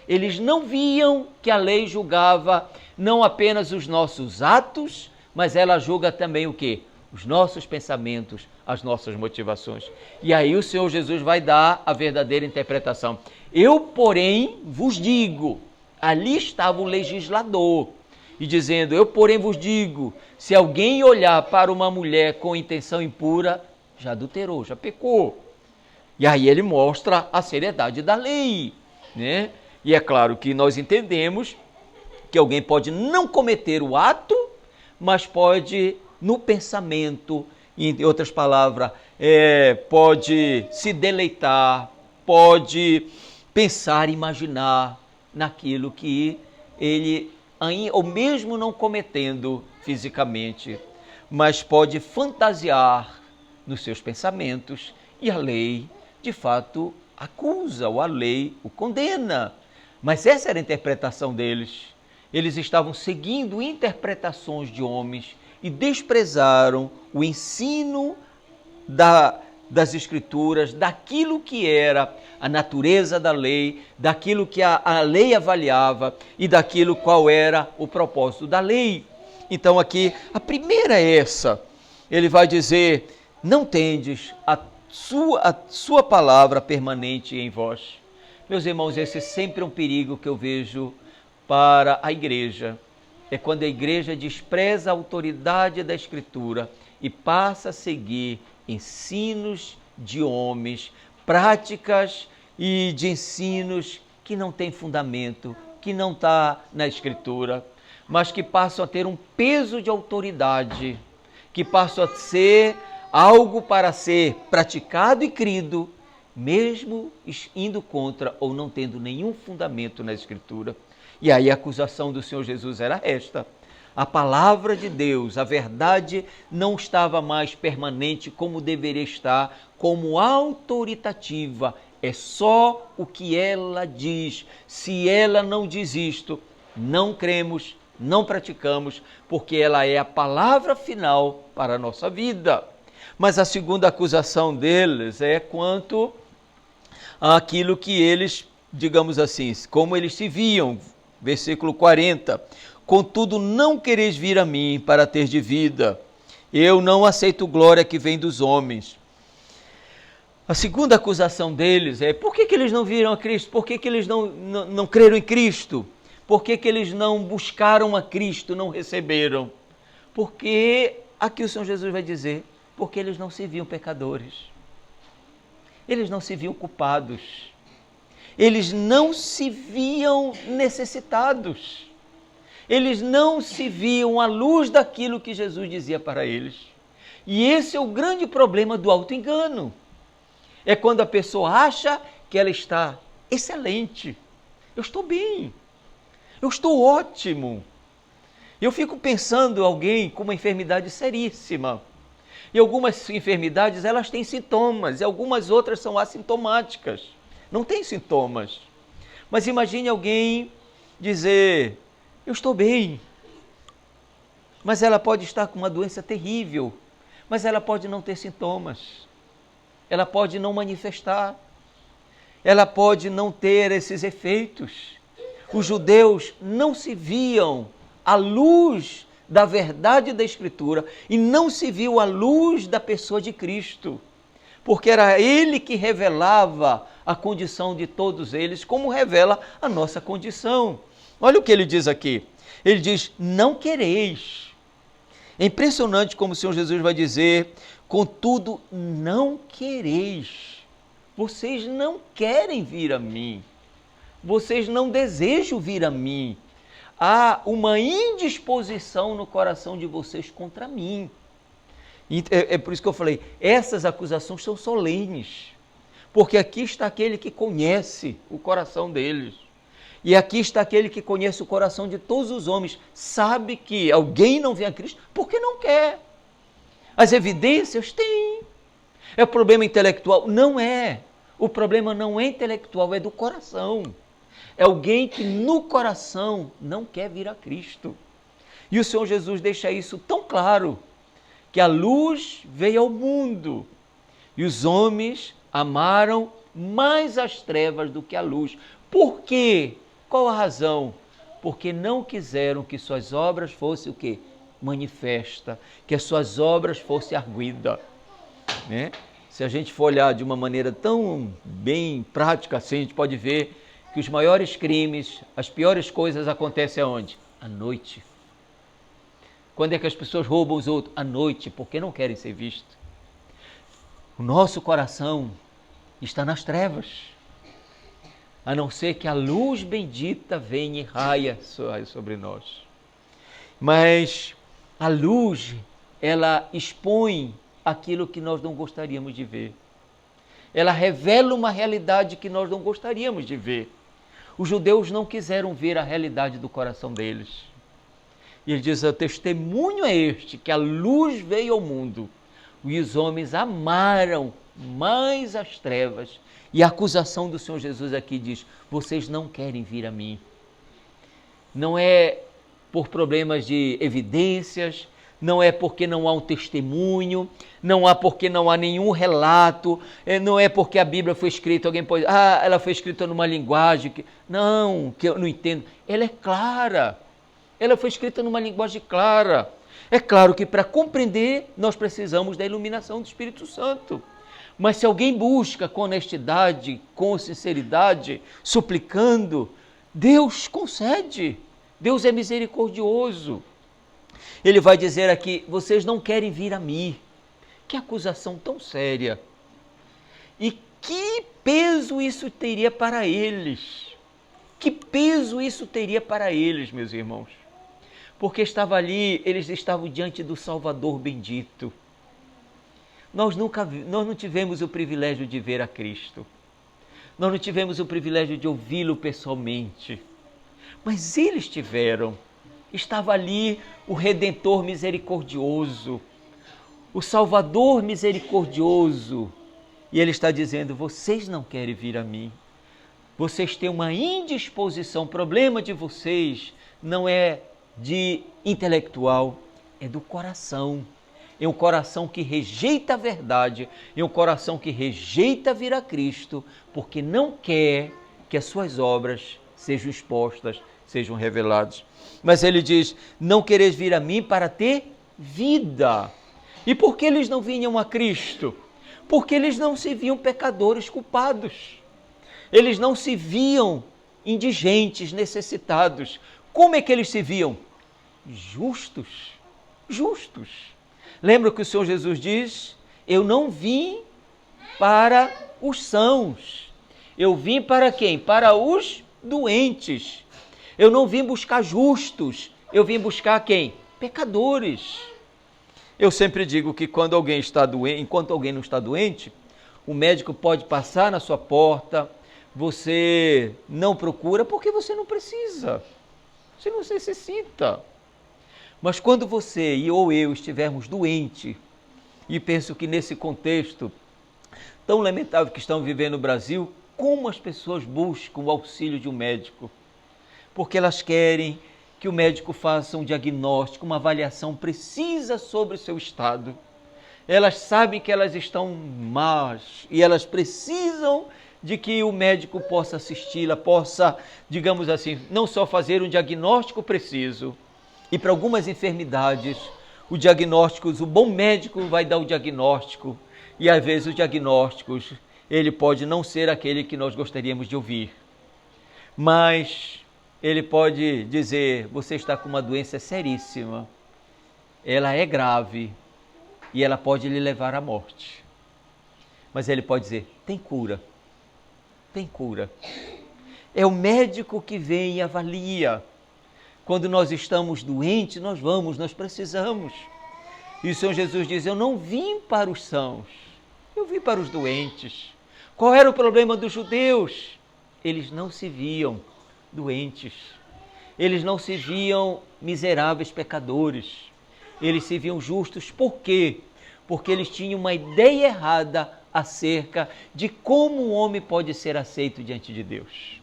Eles não viam que a lei julgava não apenas os nossos atos, mas ela julga também o quê? Os nossos pensamentos, as nossas motivações. E aí o Senhor Jesus vai dar a verdadeira interpretação. Eu, porém, vos digo, ali estava o legislador, e dizendo, eu, porém, vos digo, se alguém olhar para uma mulher com intenção impura, já adulterou, já pecou. E aí ele mostra a seriedade da lei, né? E é claro que nós entendemos que alguém pode não cometer o ato, mas pode, no pensamento, em outras palavras, pode se deleitar, pode pensar, imaginar naquilo que ele, ou mesmo não cometendo fisicamente, mas pode fantasiar nos seus pensamentos, e a lei, de fato, acusa, ou a lei o condena. Mas essa era a interpretação deles. Eles estavam seguindo interpretações de homens e desprezaram o ensino das Escrituras, daquilo que era a natureza da lei, daquilo que a lei avaliava e daquilo qual era o propósito da lei. Então aqui, a primeira é essa. Ele vai dizer, não tendes a sua palavra permanente em vós. Meus irmãos, esse é sempre um perigo que eu vejo para a igreja. É quando a igreja despreza a autoridade da Escritura e passa a seguir ensinos de homens, práticas e de ensinos que não têm fundamento, que não está na Escritura, mas que passam a ter um peso de autoridade, que passam a ser algo para ser praticado e crido, mesmo indo contra ou não tendo nenhum fundamento na Escritura. E aí a acusação do Senhor Jesus era esta: a palavra de Deus, a verdade, não estava mais permanente como deveria estar, como autoritativa. É só o que ela diz. Se ela não diz isto, não cremos, não praticamos, porque ela é a palavra final para a nossa vida. Mas a segunda acusação deles é quanto àquilo que eles, digamos assim, como eles se viam. Versículo 40. Contudo, não quereis vir a mim para ter de vida. Eu não aceito glória que vem dos homens. A segunda acusação deles é: por que eles não viram a Cristo? Por que eles não creram em Cristo? Por que eles não buscaram a Cristo, não receberam? Porque, aqui o Senhor Jesus vai dizer, porque eles não se viam pecadores. Eles não se viam culpados. Eles não se viam necessitados. Eles não se viam à luz daquilo que Jesus dizia para eles. E esse é o grande problema do auto-engano. É quando a pessoa acha que ela está excelente. Eu estou bem. Eu estou ótimo. Eu fico pensando alguém com uma enfermidade seríssima. E algumas enfermidades, elas têm sintomas, e algumas outras são assintomáticas. Não tem sintomas. Mas imagine alguém dizer: eu estou bem. Mas ela pode estar com uma doença terrível. Mas ela pode não ter sintomas. Ela pode não manifestar. Ela pode não ter esses efeitos. Os judeus não se viam à luz da verdade da Escritura e não se viu à luz da pessoa de Cristo, porque era Ele que revelava a condição de todos eles, como revela a nossa condição. Olha o que ele diz aqui. Ele diz: não quereis. É impressionante como o Senhor Jesus vai dizer: contudo, não quereis. Vocês não querem vir a mim. Vocês não desejam vir a mim. Há uma indisposição no coração de vocês contra mim. É por isso que eu falei, essas acusações são solenes. Porque aqui está aquele que conhece o coração deles. E aqui está aquele que conhece o coração de todos os homens. Sabe que alguém não vem a Cristo porque não quer. As evidências têm. É problema intelectual? Não é. O problema não é intelectual, é do coração. É alguém que no coração não quer vir a Cristo. E o Senhor Jesus deixa isso tão claro, que a luz veio ao mundo e os homens amaram mais as trevas do que a luz. Por quê? Qual a razão? Porque não quiseram que suas obras fossem o quê? Manifesta, que as suas obras fossem arguidas. Né? Se a gente for olhar de uma maneira tão bem prática assim, a gente pode ver que os maiores crimes, as piores coisas acontecem aonde? À noite. Quando é que as pessoas roubam os outros? À noite, porque não querem ser vistos. O nosso coração está nas trevas, a não ser que a luz bendita venha e raia sobre nós. Mas a luz, ela expõe aquilo que nós não gostaríamos de ver. Ela revela uma realidade que nós não gostaríamos de ver. Os judeus não quiseram ver a realidade do coração deles. E ele diz: o testemunho é este, que a luz veio ao mundo, e os homens amaram mais as trevas. E a acusação do Senhor Jesus aqui diz: vocês não querem vir a mim. Não é por problemas de evidências, não é porque não há um testemunho, não há porque não há nenhum relato, não é porque a Bíblia foi escrita, alguém pode dizer, ela foi escrita numa linguagem que eu não entendo. Ela é clara, ela foi escrita numa linguagem clara. É claro que para compreender nós precisamos da iluminação do Espírito Santo. Mas se alguém busca com honestidade, com sinceridade, suplicando, Deus concede. Deus é misericordioso. Ele vai dizer aqui, vocês não querem vir a mim. Que acusação tão séria. E que peso isso teria para eles? Que peso isso teria para eles, meus irmãos? Porque estava ali, eles estavam diante do Salvador bendito. Nós não tivemos o privilégio de ver a Cristo. Nós não tivemos o privilégio de ouvi-lo pessoalmente. Mas eles tiveram. Estava ali o Redentor misericordioso, o Salvador misericordioso. E ele está dizendo, vocês não querem vir a mim. Vocês têm uma indisposição. O problema de vocês não é de intelectual, é do coração. É um coração que rejeita a verdade, é um coração que rejeita vir a Cristo, porque não quer que as suas obras sejam expostas, sejam reveladas. Mas ele diz, não quereis vir a mim para ter vida. E por que eles não vinham a Cristo? Porque eles não se viam pecadores culpados. Eles não se viam indigentes, necessitados. Como é que eles se viam? Justos. Justos. Lembra que o Senhor Jesus diz, eu não vim para os sãos. Eu vim para quem? Para os doentes. Eu não vim buscar justos, eu vim buscar quem? Pecadores. Eu sempre digo que quando alguém está doente, enquanto alguém não está doente, o médico pode passar na sua porta, você não procura porque você não precisa, você não necessita. Mas quando você ou eu estivermos doentes, e penso que nesse contexto tão lamentável que estão vivendo no Brasil, como as pessoas buscam o auxílio de um médico? Porque elas querem que o médico faça um diagnóstico, uma avaliação precisa sobre o seu estado. Elas sabem que elas estão más e elas precisam de que o médico possa assisti-la, possa, digamos assim, não só fazer um diagnóstico preciso. E para algumas enfermidades, o bom médico vai dar o diagnóstico e às vezes o diagnóstico, ele pode não ser aquele que nós gostaríamos de ouvir. Mas ele pode dizer, você está com uma doença seríssima, ela é grave e ela pode lhe levar à morte. Mas ele pode dizer, tem cura, tem cura. É o médico que vem e avalia. Quando nós estamos doentes, nós precisamos. E o Senhor Jesus diz, eu não vim para os sãos, eu vim para os doentes. Qual era o problema dos judeus? Eles não se viam doentes. Eles não se viam miseráveis pecadores. Eles se viam justos. Por quê? Porque eles tinham uma ideia errada acerca de como o homem pode ser aceito diante de Deus.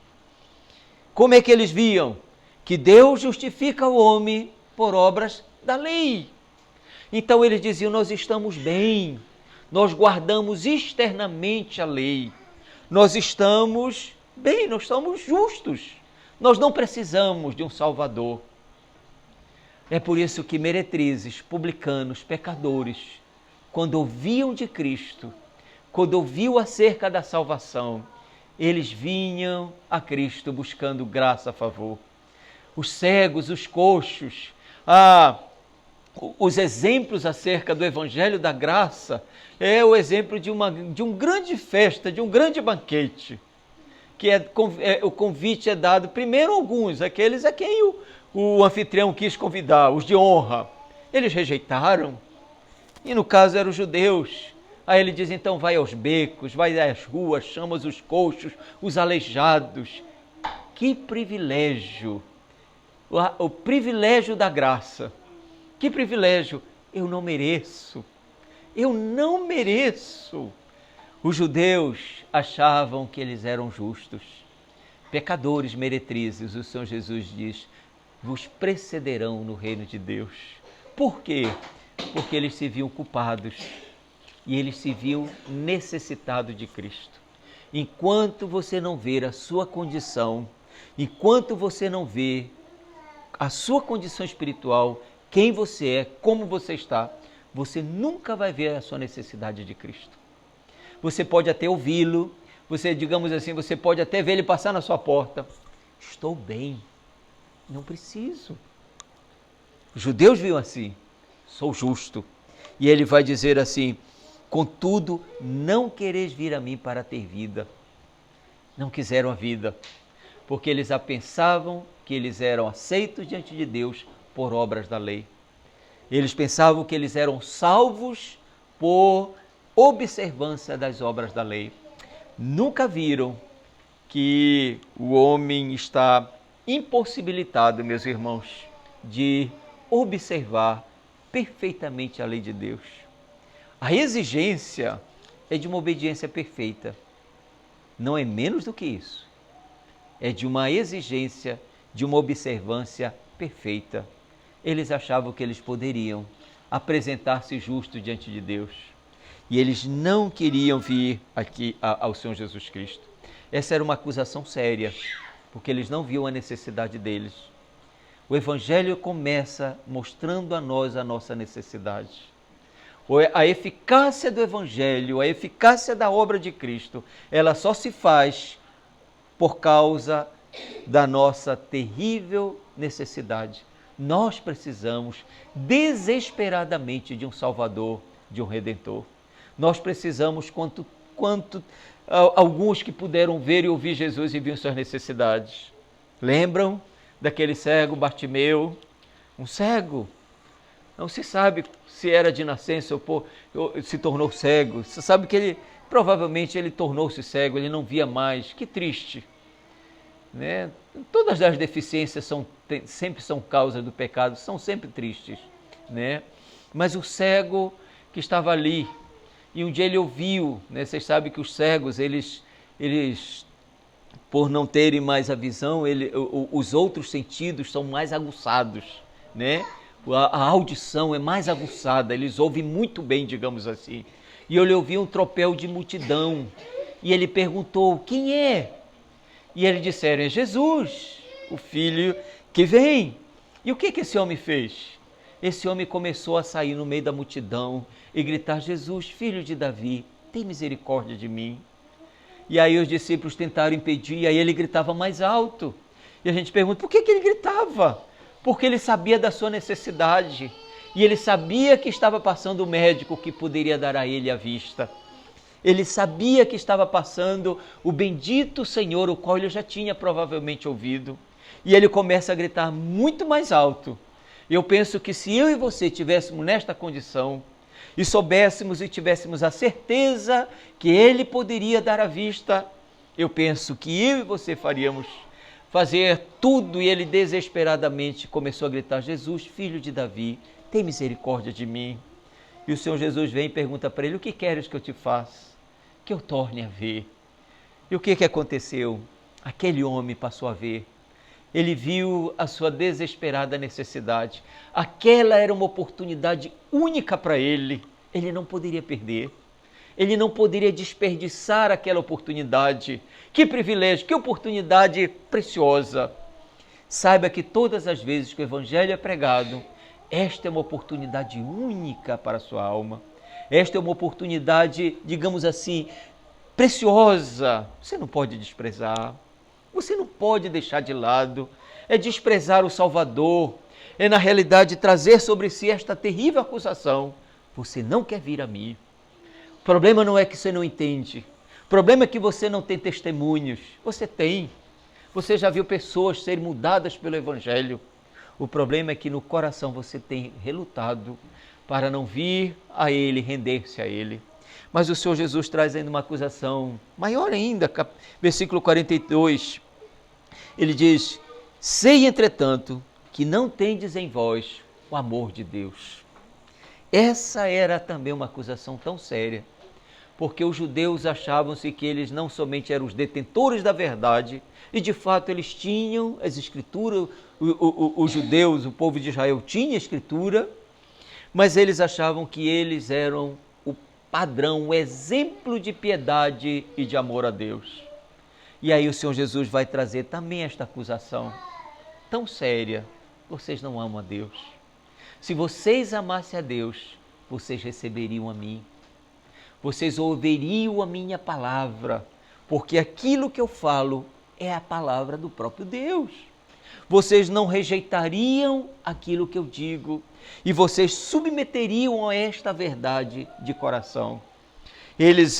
Como é que eles viam? Que Deus justifica o homem por obras da lei. Então eles diziam, nós estamos bem, nós guardamos externamente a lei, nós estamos bem, nós somos justos, nós não precisamos de um Salvador. É por isso que meretrizes, publicanos, pecadores, quando ouviam de Cristo, quando ouviam acerca da salvação, eles vinham a Cristo buscando graça a favor. Os cegos, os coxos, os exemplos acerca do Evangelho da Graça é o exemplo de uma grande festa, de um grande banquete, que o convite é dado primeiro a alguns, aqueles a quem o anfitrião quis convidar, os de honra. Eles rejeitaram, e no caso eram os judeus. Aí ele diz, então vai aos becos, vai às ruas, chama os coxos, os aleijados. Que privilégio! O privilégio da graça. Que privilégio! Eu não mereço. Eu não mereço. Os judeus achavam que eles eram justos. Pecadores, meretrizes, o Senhor Jesus diz, vos precederão no reino de Deus. Por quê? Porque eles se viam culpados e eles se viam necessitados de Cristo. Enquanto você não ver a sua condição, enquanto você não vê a sua condição espiritual, quem você é, como você está, você nunca vai ver a sua necessidade de Cristo. Você pode até ouvi-lo, você, digamos assim, você pode até ver ele passar na sua porta. Estou bem, não preciso. Os judeus viam assim, sou justo. E ele vai dizer assim, contudo, não quereis vir a mim para ter vida. Não quiseram a vida, porque eles já pensavam que eles eram aceitos diante de Deus por obras da lei. Eles pensavam que eles eram salvos por observância das obras da lei. Nunca viram que o homem está impossibilitado, meus irmãos, de observar perfeitamente a lei de Deus. A exigência é de uma obediência perfeita. Não é menos do que isso. É de uma exigência, de uma observância perfeita. Eles achavam que eles poderiam apresentar-se justos diante de Deus. E eles não queriam vir aqui ao Senhor Jesus Cristo. Essa era uma acusação séria, porque eles não viam a necessidade deles. O Evangelho começa mostrando a nós a nossa necessidade. A eficácia do Evangelho, a eficácia da obra de Cristo, ela só se faz por causa da nossa terrível necessidade. Nós precisamos desesperadamente de um Salvador, de um Redentor. Nós precisamos quanto alguns que puderam ver e ouvir Jesus e viam suas necessidades. Lembram daquele cego Bartimeu? Um cego. Não se sabe se era de nascença ou se tornou cego. Você sabe que provavelmente ele tornou-se cego, ele não via mais. Que triste. Né? Todas as deficiências sempre são causa do pecado, são sempre tristes. Né? Mas o cego que estava ali, e um dia ele ouviu, né? Vocês sabem que os cegos, eles por não terem mais a visão, os outros sentidos são mais aguçados, né? A audição é mais aguçada, eles ouvem muito bem, digamos assim. E ele ouviu um tropel de multidão, e ele perguntou, quem é? E eles disseram, é Jesus, o Filho que vem. E o que esse homem fez? Esse homem começou a sair no meio da multidão e gritar, Jesus, Filho de Davi, tem misericórdia de mim. E aí os discípulos tentaram impedir, e aí ele gritava mais alto. E a gente pergunta, por que ele gritava? Porque ele sabia da sua necessidade. E ele sabia que estava passando o médico que poderia dar a ele a vista. Ele sabia que estava passando o bendito Senhor, o qual ele já tinha provavelmente ouvido. E ele começa a gritar muito mais alto. Eu penso que se eu e você estivéssemos nesta condição, e soubéssemos e tivéssemos a certeza que ele poderia dar a vista, eu penso que eu e você faríamos fazer tudo. E ele desesperadamente começou a gritar, Jesus, Filho de Davi, tem misericórdia de mim. E o Senhor Jesus vem e pergunta para ele, o que queres que eu te faça? Que eu torne a ver. E o que aconteceu? Aquele homem passou a ver. Ele viu a sua desesperada necessidade. Aquela era uma oportunidade única para ele. Ele não poderia perder. Ele não poderia desperdiçar aquela oportunidade. Que privilégio, que oportunidade preciosa. Saiba que todas as vezes que o Evangelho é pregado, esta é uma oportunidade única para a sua alma. Esta é uma oportunidade, digamos assim, preciosa. Você não pode desprezar. Você não pode deixar de lado. É desprezar o Salvador. É, na realidade, trazer sobre si esta terrível acusação. Você não quer vir a mim. O problema não é que você não entende. O problema é que você não tem testemunhos. Você tem. Você já viu pessoas serem mudadas pelo Evangelho. O problema é que no coração você tem relutado para não vir a Ele, render-se a Ele. Mas o Senhor Jesus traz ainda uma acusação maior ainda, versículo 42. Ele diz, sei, entretanto, que não tendes em vós o amor de Deus. Essa era também uma acusação tão séria, porque os judeus achavam-se que eles não somente eram os detentores da verdade, e de fato eles tinham as escrituras, os judeus, o povo de Israel tinha a escritura, mas eles achavam que eles eram o padrão, o exemplo de piedade e de amor a Deus. E aí o Senhor Jesus vai trazer também esta acusação tão séria: vocês não amam a Deus. Se vocês amassem a Deus, vocês receberiam a mim. Vocês ouviriam a minha palavra, porque aquilo que eu falo é a palavra do próprio Deus. Vocês não rejeitariam aquilo que eu digo e vocês submeteriam a esta verdade de coração. Eles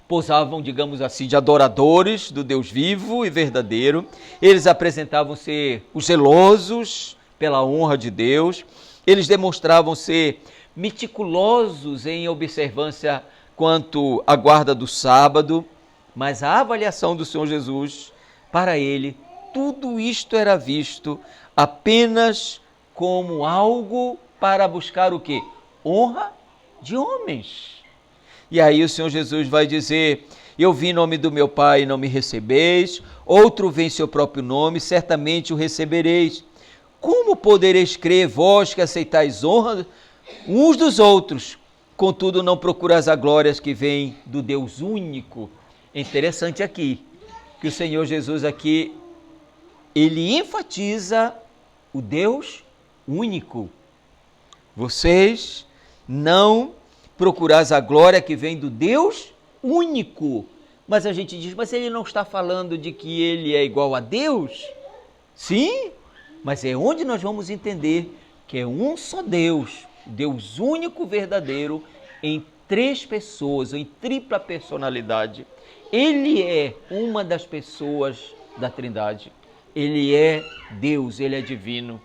posavam, digamos assim, de adoradores do Deus vivo e verdadeiro. Eles apresentavam ser os zelosos pela honra de Deus. Eles demonstravam ser meticulosos em observância quanto à guarda do sábado. Mas a avaliação do Senhor Jesus, para ele, tudo isto era visto apenas como algo para buscar o quê? Honra de homens. E aí o Senhor Jesus vai dizer: eu vim em nome do meu Pai e não me recebeis, outro vem em seu próprio nome, certamente o recebereis. Como podereis crer, vós que aceitais honra uns dos outros, contudo não procurais a glórias que vêm do Deus único? É interessante aqui, que o Senhor Jesus aqui, ele enfatiza o Deus único. Vocês não procurais a glória que vem do Deus único. Mas a gente diz, mas ele não está falando de que ele é igual a Deus? Sim, mas é onde nós vamos entender que é um só Deus, Deus único, verdadeiro, em três pessoas, em tripla personalidade. Ele é uma das pessoas da Trindade. Ele é Deus, ele é divino.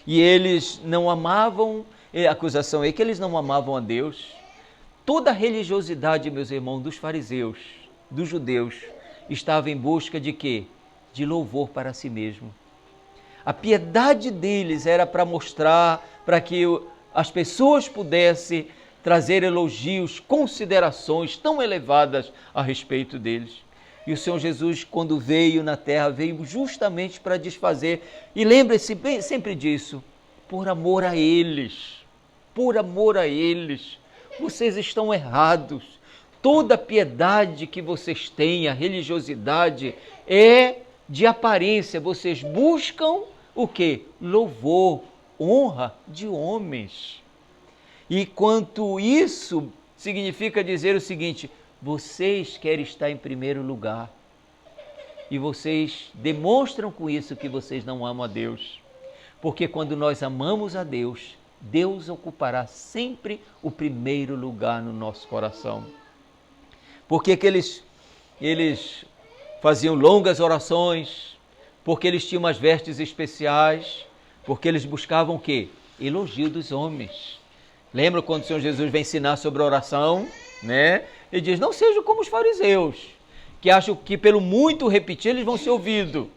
E eles não amavam, a acusação é que eles não amavam a Deus. Toda a religiosidade, meus irmãos, dos fariseus, dos judeus, estava em busca de quê? De louvor para si mesmo. A piedade deles era para mostrar, para que as pessoas pudessem trazer elogios, considerações tão elevadas a respeito deles. E o Senhor Jesus, quando veio na terra, veio justamente para desfazer. E lembre-se sempre disso, por amor a eles, por amor a eles. Vocês estão errados. Toda a piedade que vocês têm, a religiosidade, é de aparência. Vocês buscam o quê? Louvor, honra de homens. E quanto isso significa dizer o seguinte: vocês querem estar em primeiro lugar. E vocês demonstram com isso que vocês não amam a Deus. Porque quando nós amamos a Deus, Deus ocupará sempre o primeiro lugar no nosso coração. Porque que eles faziam longas orações, porque eles tinham umas vestes especiais, porque eles buscavam o quê? Elogio dos homens. Lembra quando o Senhor Jesus vem ensinar sobre a oração, né? Ele diz, não sejam como os fariseus, que acham que pelo muito repetir eles vão ser ouvidos.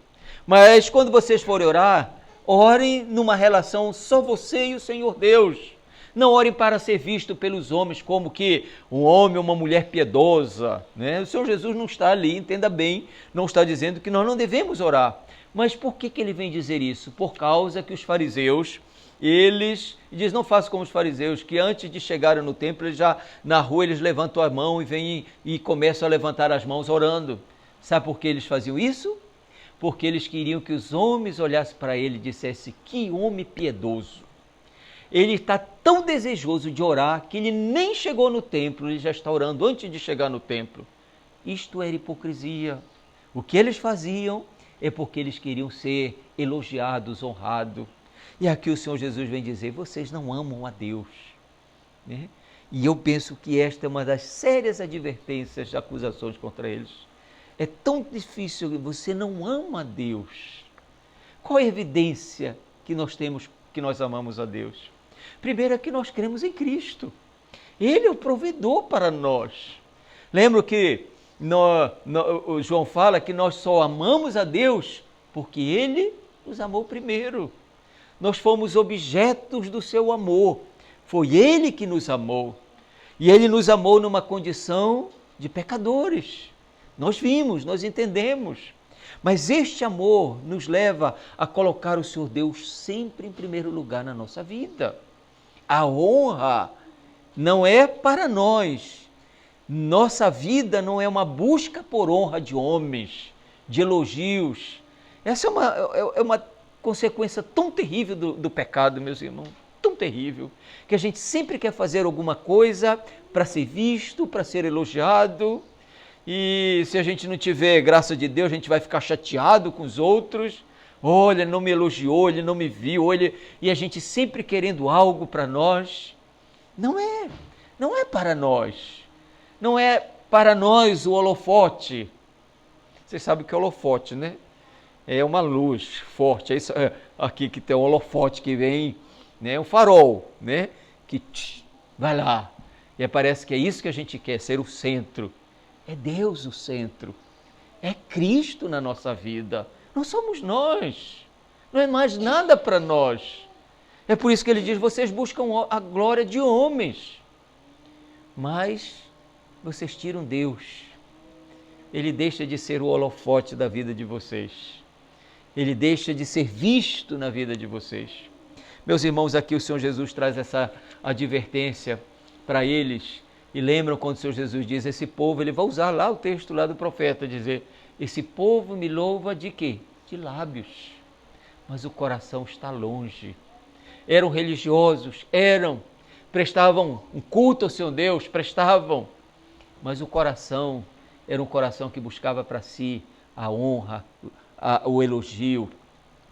Mas quando vocês forem orar, orem numa relação só você e o Senhor Deus. Não orem para ser visto pelos homens como que um homem ou uma mulher piedosa, né? O Senhor Jesus não está ali, entenda bem, não está dizendo que nós não devemos orar. Mas por que ele vem dizer isso? Por causa que os fariseus, eles diz, não façam como os fariseus, que antes de chegarem no templo, eles já na rua eles levantam a mão e vêm e começam a levantar as mãos orando. Sabe por que eles faziam isso? Porque eles queriam que os homens olhassem para ele e dissessem, que homem piedoso. Ele está tão desejoso de orar que ele nem chegou no templo, ele já está orando antes de chegar no templo. Isto era hipocrisia. O que eles faziam é porque eles queriam ser elogiados, honrados. E aqui o Senhor Jesus vem dizer, vocês não amam a Deus. Né? E eu penso que esta é uma das sérias advertências, acusações contra eles. É tão difícil, você não ama a Deus. Qual é a evidência que nós temos que nós amamos a Deus? Primeiro é que nós cremos em Cristo. Ele é o provedor para nós. Lembra que o João fala que nós só amamos a Deus porque Ele nos amou primeiro. Nós fomos objetos do seu amor. Foi Ele que nos amou. E Ele nos amou numa condição de pecadores. Nós vimos, nós entendemos. Mas este amor nos leva a colocar o Senhor Deus sempre em primeiro lugar na nossa vida. A honra não é para nós. Nossa vida não é uma busca por honra de homens, de elogios. Essa é uma consequência tão terrível do pecado, meus irmãos, tão terrível, que a gente sempre quer fazer alguma coisa para ser visto, para ser elogiado, e se a gente não tiver graça de Deus, a gente vai ficar chateado com os outros. Olha, não me elogiou, ele não me viu, olha, e a gente sempre querendo algo para nós. Não é para nós. Não é para nós o holofote. Vocês sabem o que é holofote, né? É uma luz forte. É isso, aqui que tem um holofote que vem, né? Um farol, né? Que vai lá. E parece que é isso que a gente quer, ser o centro. É Deus o centro. É Cristo na nossa vida. Não somos nós. Não é mais nada para nós. É por isso que ele diz, vocês buscam a glória de homens. Mas vocês tiram Deus. Ele deixa de ser o holofote da vida de vocês. Ele deixa de ser visto na vida de vocês. Meus irmãos, aqui o Senhor Jesus traz essa advertência para eles. E lembram quando o Senhor Jesus diz, esse povo, ele vai usar lá o texto lá do profeta, dizer, esse povo me louva de quê? De lábios, mas o coração está longe. Eram religiosos, prestavam um culto ao seu Deus, mas o coração era um coração que buscava para si a honra, o elogio,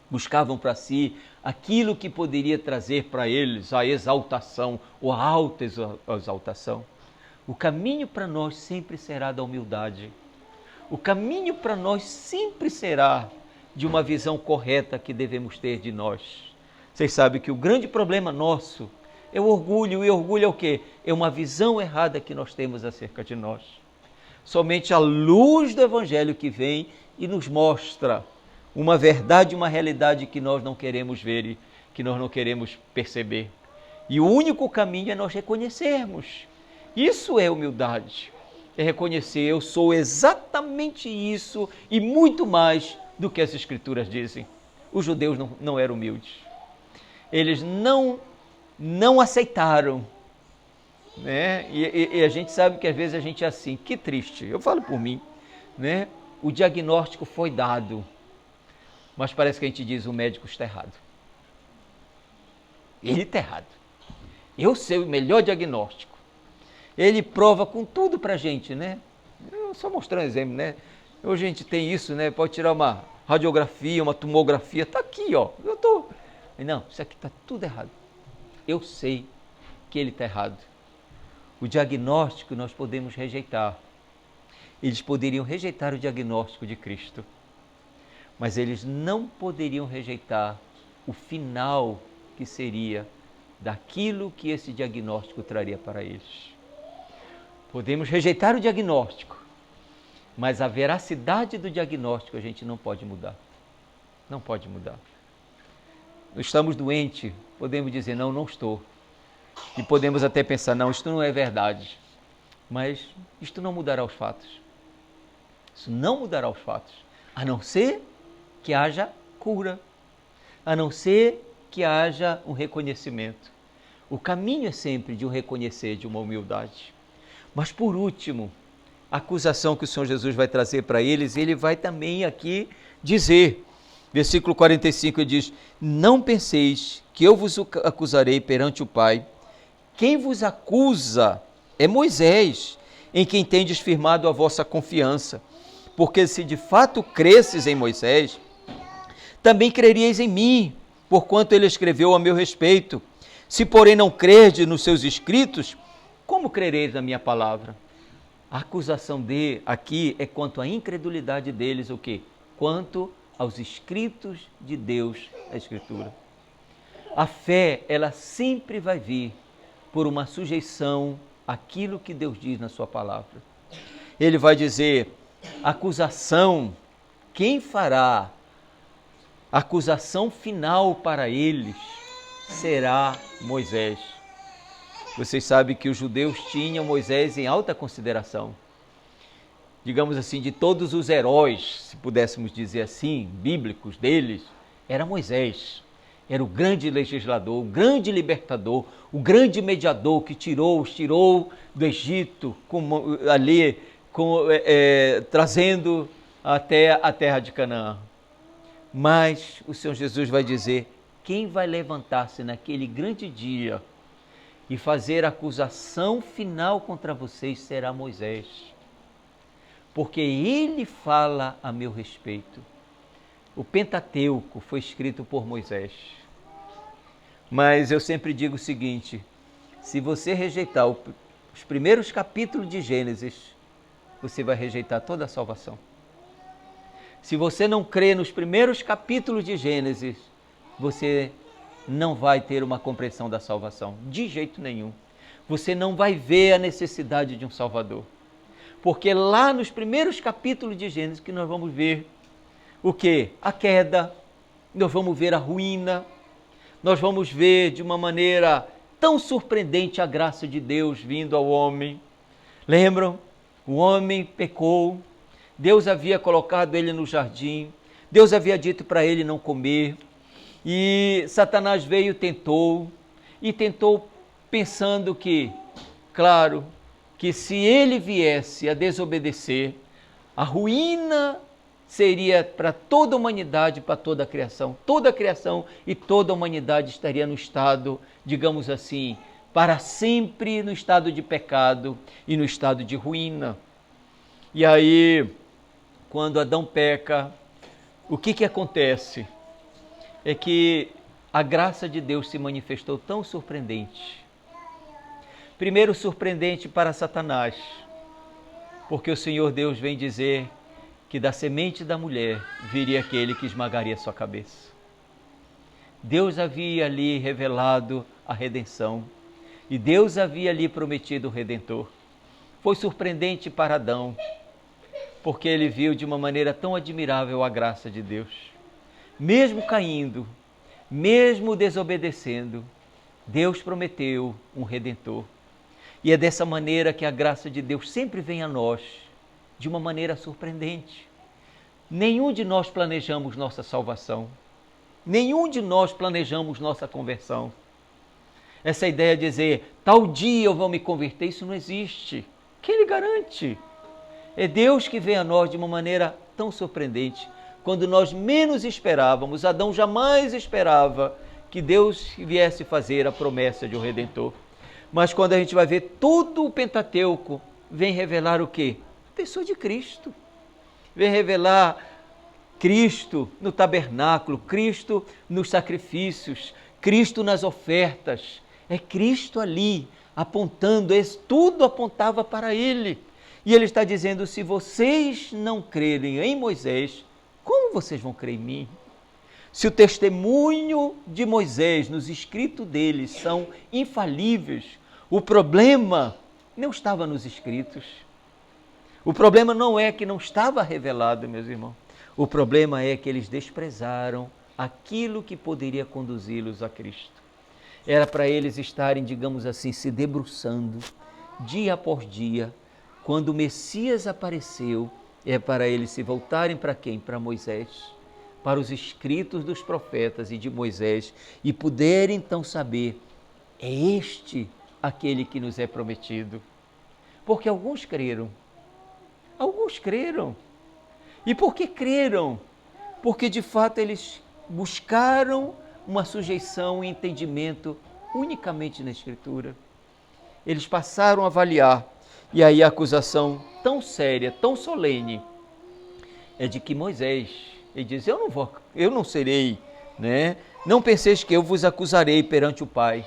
buscavam para si aquilo que poderia trazer para eles a exaltação, ou a alta exaltação. O caminho para nós sempre será da humildade. O caminho para nós sempre será de uma visão correta que devemos ter de nós. Vocês sabem que o grande problema nosso é o orgulho. E orgulho é o quê? É uma visão errada que nós temos acerca de nós. Somente a luz do Evangelho que vem e nos mostra uma verdade, uma realidade que nós não queremos ver e que nós não queremos perceber. E o único caminho é nós reconhecermos. Isso é humildade, é reconhecer, eu sou exatamente isso e muito mais do que as Escrituras dizem. Os judeus não eram humildes, eles não aceitaram, né? E a gente sabe que às vezes a gente é assim, que triste, eu falo por mim, né? O diagnóstico foi dado, mas parece que a gente diz, o médico está errado. Ele está errado. Eu sei o melhor diagnóstico. Ele prova com tudo para a gente, né? Eu só mostrando um exemplo, né? Hoje a gente tem isso, né? Pode tirar uma radiografia, uma tomografia, tá aqui, ó. Não, isso aqui está tudo errado. Eu sei que ele está errado. O diagnóstico nós podemos rejeitar. Eles poderiam rejeitar o diagnóstico de Cristo, mas eles não poderiam rejeitar o final que seria daquilo que esse diagnóstico traria para eles. Podemos rejeitar o diagnóstico, mas a veracidade do diagnóstico a gente não pode mudar. Não pode mudar. Estamos doentes, podemos dizer, não estou. E podemos até pensar, não, isto não é verdade. Mas isto não mudará os fatos. Isso não mudará os fatos. A não ser que haja cura. A não ser que haja um reconhecimento. O caminho é sempre de um reconhecer, de uma humildade. Mas por último, a acusação que o Senhor Jesus vai trazer para eles, ele vai também aqui dizer, versículo 45, ele diz, não penseis que eu vos acusarei perante o Pai. Quem vos acusa é Moisés, em quem tendes firmado a vossa confiança. Porque se de fato cresces em Moisés, também creríeis em mim, porquanto ele escreveu a meu respeito. Se porém não crerdes nos seus escritos, como crereis na minha palavra? A acusação aqui é quanto à incredulidade deles, o quê? Quanto aos escritos de Deus, a Escritura. A fé, ela sempre vai vir por uma sujeição àquilo que Deus diz na sua palavra. Ele vai dizer, acusação, quem fará a acusação final para eles será Moisés. Vocês sabem que os judeus tinham Moisés em alta consideração. digamos assim, de todos os heróis, se pudéssemos dizer assim, bíblicos deles, era Moisés. Era o grande legislador, o grande libertador, o grande mediador que os tirou do Egito, trazendo até a terra de Canaã. Mas o Senhor Jesus vai dizer, quem vai levantar-se naquele grande dia e fazer a acusação final contra vocês será Moisés. Porque ele fala a meu respeito. O Pentateuco foi escrito por Moisés. Mas eu sempre digo o seguinte, se você rejeitar os primeiros capítulos de Gênesis, você vai rejeitar toda a salvação. Se você não crê nos primeiros capítulos de Gênesis, você não vai ter uma compreensão da salvação, de jeito nenhum. Você não vai ver a necessidade de um Salvador. Porque lá nos primeiros capítulos de Gênesis que nós vamos ver o quê? A queda, nós vamos ver a ruína, nós vamos ver de uma maneira tão surpreendente a graça de Deus vindo ao homem. Lembram? O homem pecou, Deus havia colocado ele no jardim, Deus havia dito para ele não comer, e Satanás veio e tentou pensando que, claro, que se ele viesse a desobedecer, a ruína seria para toda a humanidade, para toda a criação e toda a humanidade estaria no estado, digamos assim, para sempre no estado de pecado e no estado de ruína. E aí, quando Adão peca, o que acontece? É que a graça de Deus se manifestou tão surpreendente. Primeiro, surpreendente para Satanás, porque o Senhor Deus vem dizer que da semente da mulher viria aquele que esmagaria sua cabeça. Deus havia ali revelado a redenção e Deus havia ali prometido o Redentor. Foi surpreendente para Adão, porque ele viu de uma maneira tão admirável a graça de Deus. Mesmo caindo, mesmo desobedecendo, Deus prometeu um Redentor. E é dessa maneira que a graça de Deus sempre vem a nós, de uma maneira surpreendente. Nenhum de nós planejamos nossa salvação. Nenhum de nós planejamos nossa conversão. Essa ideia de dizer, tal dia eu vou me converter, isso não existe. Quem lhe garante? É Deus que vem a nós de uma maneira tão surpreendente. Quando nós menos esperávamos, Adão jamais esperava que Deus viesse fazer a promessa de um Redentor. Mas quando a gente vai ver todo o Pentateuco, vem revelar o quê? A pessoa de Cristo. Vem revelar Cristo no tabernáculo, Cristo nos sacrifícios, Cristo nas ofertas. É Cristo ali, apontando, tudo apontava para Ele. E Ele está dizendo, se vocês não crerem em Moisés, como vocês vão crer em mim? Se o testemunho de Moisés nos escritos dele são infalíveis, o problema não estava nos escritos. O problema não é que não estava revelado, meus irmãos. O problema é que eles desprezaram aquilo que poderia conduzi-los a Cristo. Era para eles estarem, digamos assim, se debruçando dia após dia. Quando o Messias apareceu, é para eles se voltarem para quem? Para Moisés, para os escritos dos profetas e de Moisés, e puderem então saber, é este aquele que nos é prometido. Porque alguns creram. Alguns creram. E por que creram? Porque de fato eles buscaram uma sujeição e entendimento unicamente na Escritura. Eles passaram a avaliar, e aí a acusação tão séria, tão solene, é de que Moisés, ele diz, eu não serei, né? Não penseis que eu vos acusarei perante o Pai.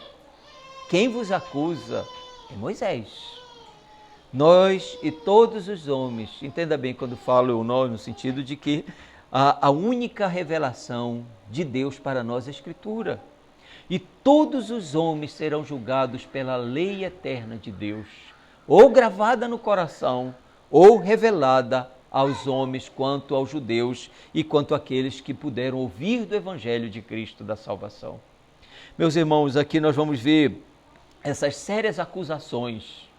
Quem vos acusa é Moisés. Nós e todos os homens, entenda bem quando falo nós, no sentido de que a única revelação de Deus para nós é a Escritura. E todos os homens serão julgados pela lei eterna de Deus, ou gravada no coração, ou revelada aos homens quanto aos judeus e quanto àqueles que puderam ouvir do Evangelho de Cristo da salvação. Meus irmãos, aqui nós vamos ver essas sérias acusações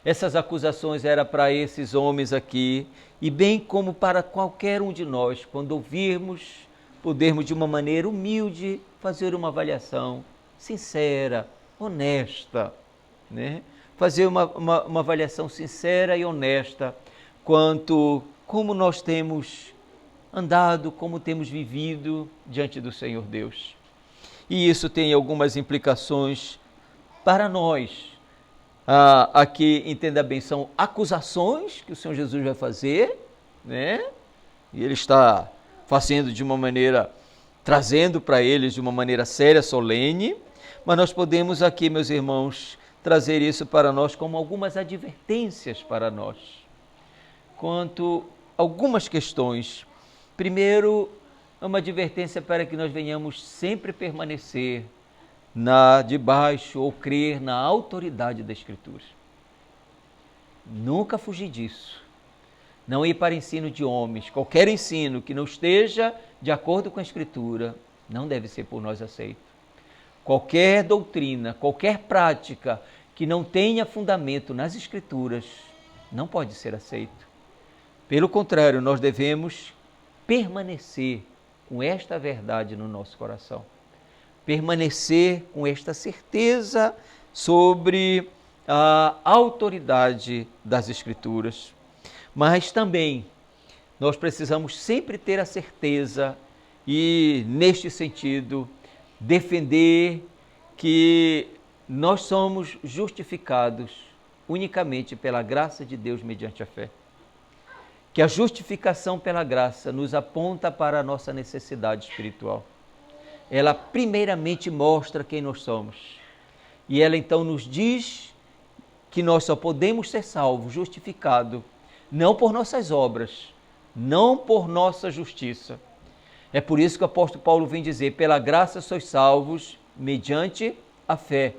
Essas acusações eram para esses homens aqui, e bem como para qualquer um de nós, quando ouvirmos, podermos de uma maneira humilde fazer uma avaliação sincera, honesta, né? Fazer uma avaliação sincera e honesta quanto como nós temos andado, como temos vivido diante do Senhor Deus. E isso tem algumas implicações para nós. Aqui, entenda bem, são acusações que o Senhor Jesus vai fazer, né? E Ele está fazendo de uma maneira, trazendo para eles de uma maneira séria, solene, mas nós podemos aqui, meus irmãos, trazer isso para nós como algumas advertências para nós, quanto a algumas questões. Primeiro, é uma advertência para que nós venhamos sempre permanecer debaixo ou crer na autoridade da Escritura. Nunca fugir disso. Não ir para ensino de homens. Qualquer ensino que não esteja de acordo com a Escritura não deve ser por nós aceito. Qualquer doutrina, qualquer prática que não tenha fundamento nas Escrituras não pode ser aceito. Pelo contrário, nós devemos permanecer com esta verdade no nosso coração. Permanecer com esta certeza sobre a autoridade das Escrituras. Mas também nós precisamos sempre ter a certeza e, neste sentido, defender que nós somos justificados unicamente pela graça de Deus mediante a fé. Que a justificação pela graça nos aponta para a nossa necessidade espiritual. Ela primeiramente mostra quem nós somos. E ela então nos diz que nós só podemos ser salvos, justificados, não por nossas obras, não por nossa justiça. É por isso que o apóstolo Paulo vem dizer, pela graça sois salvos mediante a fé.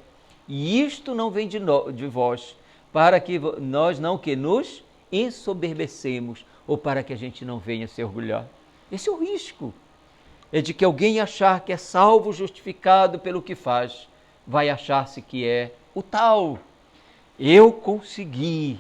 E isto não vem de vós, para que nós não que nos ensoberbecemos, ou para que a gente não venha se orgulhar. Esse é o risco. É de que alguém achar que é salvo, justificado pelo que faz, vai achar-se que é o tal. Eu consegui.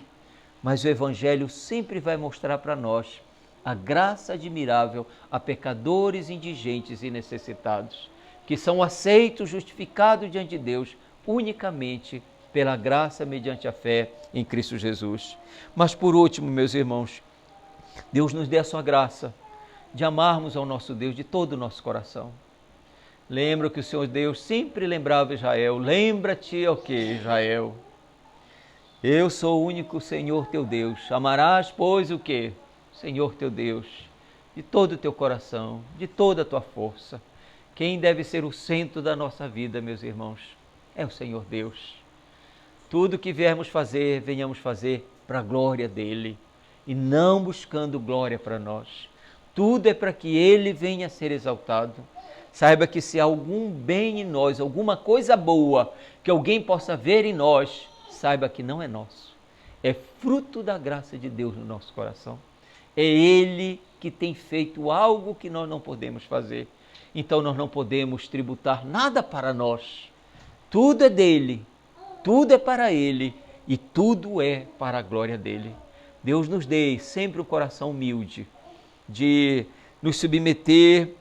Mas o Evangelho sempre vai mostrar para nós a graça admirável a pecadores, indigentes e necessitados, que são aceitos, justificados diante de Deus, unicamente pela graça mediante a fé em Cristo Jesus. Mas por último, meus irmãos, Deus nos dê a sua graça de amarmos ao nosso Deus de todo o nosso coração. Lembra que o Senhor Deus sempre lembrava Israel, lembra-te o que, Israel? Eu sou o único Senhor teu Deus, amarás, pois, o que? Senhor teu Deus, de todo o teu coração, de toda a tua força. Quem deve ser o centro da nossa vida, meus irmãos? É o Senhor Deus. Tudo que viermos fazer, venhamos fazer para a glória dEle e não buscando glória para nós. Tudo é para que Ele venha a ser exaltado. Saiba que se há algum bem em nós, alguma coisa boa que alguém possa ver em nós, saiba que não é nosso. É fruto da graça de Deus no nosso coração. É Ele que tem feito algo que nós não podemos fazer. Então nós não podemos tributar nada para nós. Tudo é dEle, tudo é para Ele e tudo é para a glória dEle. Deus nos dê sempre um coração humilde de nos submeter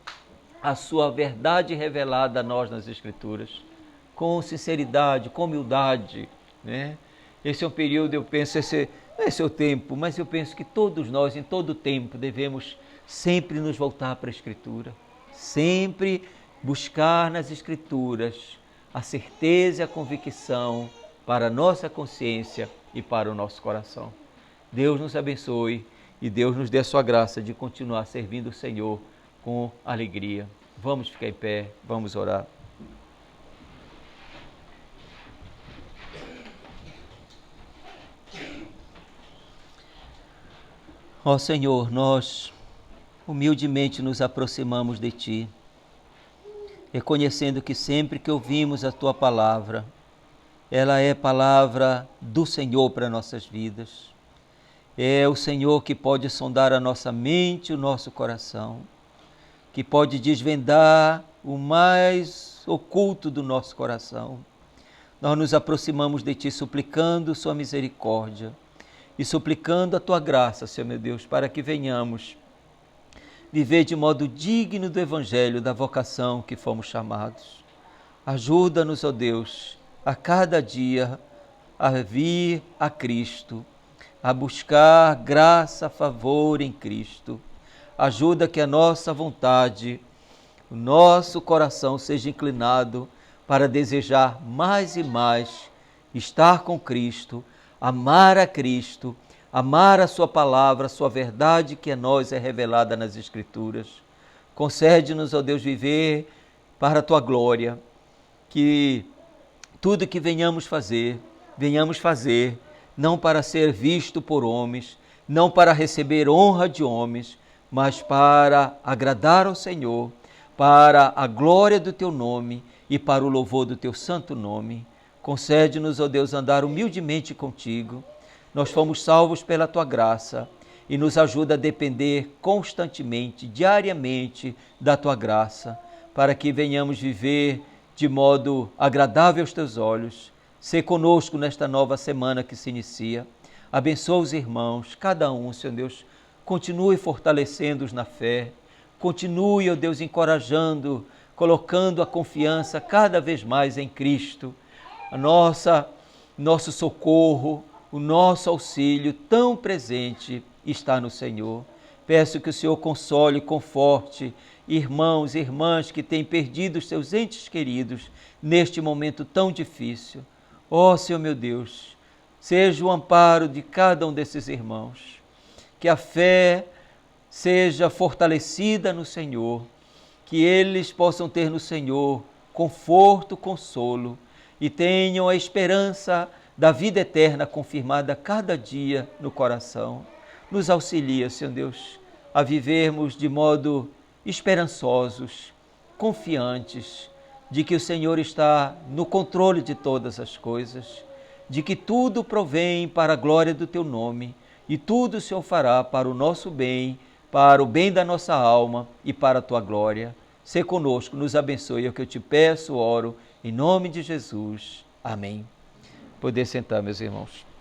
à sua verdade revelada a nós nas Escrituras, com sinceridade, com humildade, né? Esse é um período, eu penso, esse é o tempo, mas eu penso que todos nós, em todo tempo, devemos sempre nos voltar para a Escritura, sempre buscar nas Escrituras a certeza e a convicção para a nossa consciência e para o nosso coração. Deus nos abençoe e Deus nos dê a sua graça de continuar servindo o Senhor com alegria. Vamos ficar em pé, vamos orar. Ó Senhor, nós humildemente nos aproximamos de Ti, reconhecendo que sempre que ouvimos a Tua palavra, ela é palavra do Senhor para nossas vidas. É o Senhor que pode sondar a nossa mente, o nosso coração, que pode desvendar o mais oculto do nosso coração. nós nos aproximamos de Ti suplicando sua misericórdia e suplicando a Tua graça, Senhor meu Deus, para que venhamos viver de modo digno do Evangelho, da vocação que fomos chamados. Ajuda-nos, ó Deus, a cada dia a vir a Cristo, a buscar graça, favor em Cristo. Ajuda que a nossa vontade, o nosso coração seja inclinado para desejar mais e mais estar com Cristo, amar a Cristo, amar a sua palavra, a sua verdade que a nós é revelada nas Escrituras. Concede-nos, ó Deus, viver para a Tua glória, que tudo que venhamos fazer não para ser visto por homens, não para receber honra de homens, mas para agradar ao Senhor, para a glória do Teu nome e para o louvor do Teu santo nome. Concede-nos, ó Deus, andar humildemente contigo. Nós fomos salvos pela Tua graça e nos ajuda a depender constantemente, diariamente da Tua graça, para que venhamos viver de modo agradável aos Teus olhos. Sê conosco nesta nova semana que se inicia. Abençoa os irmãos, cada um, Senhor Deus, continue fortalecendo-os na fé, continue, ó Deus, encorajando, colocando a confiança cada vez mais em Cristo. Nosso socorro, o nosso auxílio tão presente está no Senhor. Peço que o Senhor console, conforte irmãos e irmãs que têm perdido os seus entes queridos neste momento tão difícil. Ó Senhor meu Deus, seja o amparo de cada um desses irmãos, que a fé seja fortalecida no Senhor, que eles possam ter no Senhor conforto, consolo e tenham a esperança da vida eterna confirmada cada dia no coração. Nos auxilia, Senhor Deus, a vivermos de modo esperançosos, confiantes de que o Senhor está no controle de todas as coisas, de que tudo provém para a glória do Teu nome e tudo o Senhor fará para o nosso bem, para o bem da nossa alma e para a Tua glória. Sê conosco, nos abençoe, é o que eu te peço, oro, em nome de Jesus. Amém. Poder sentar, meus irmãos.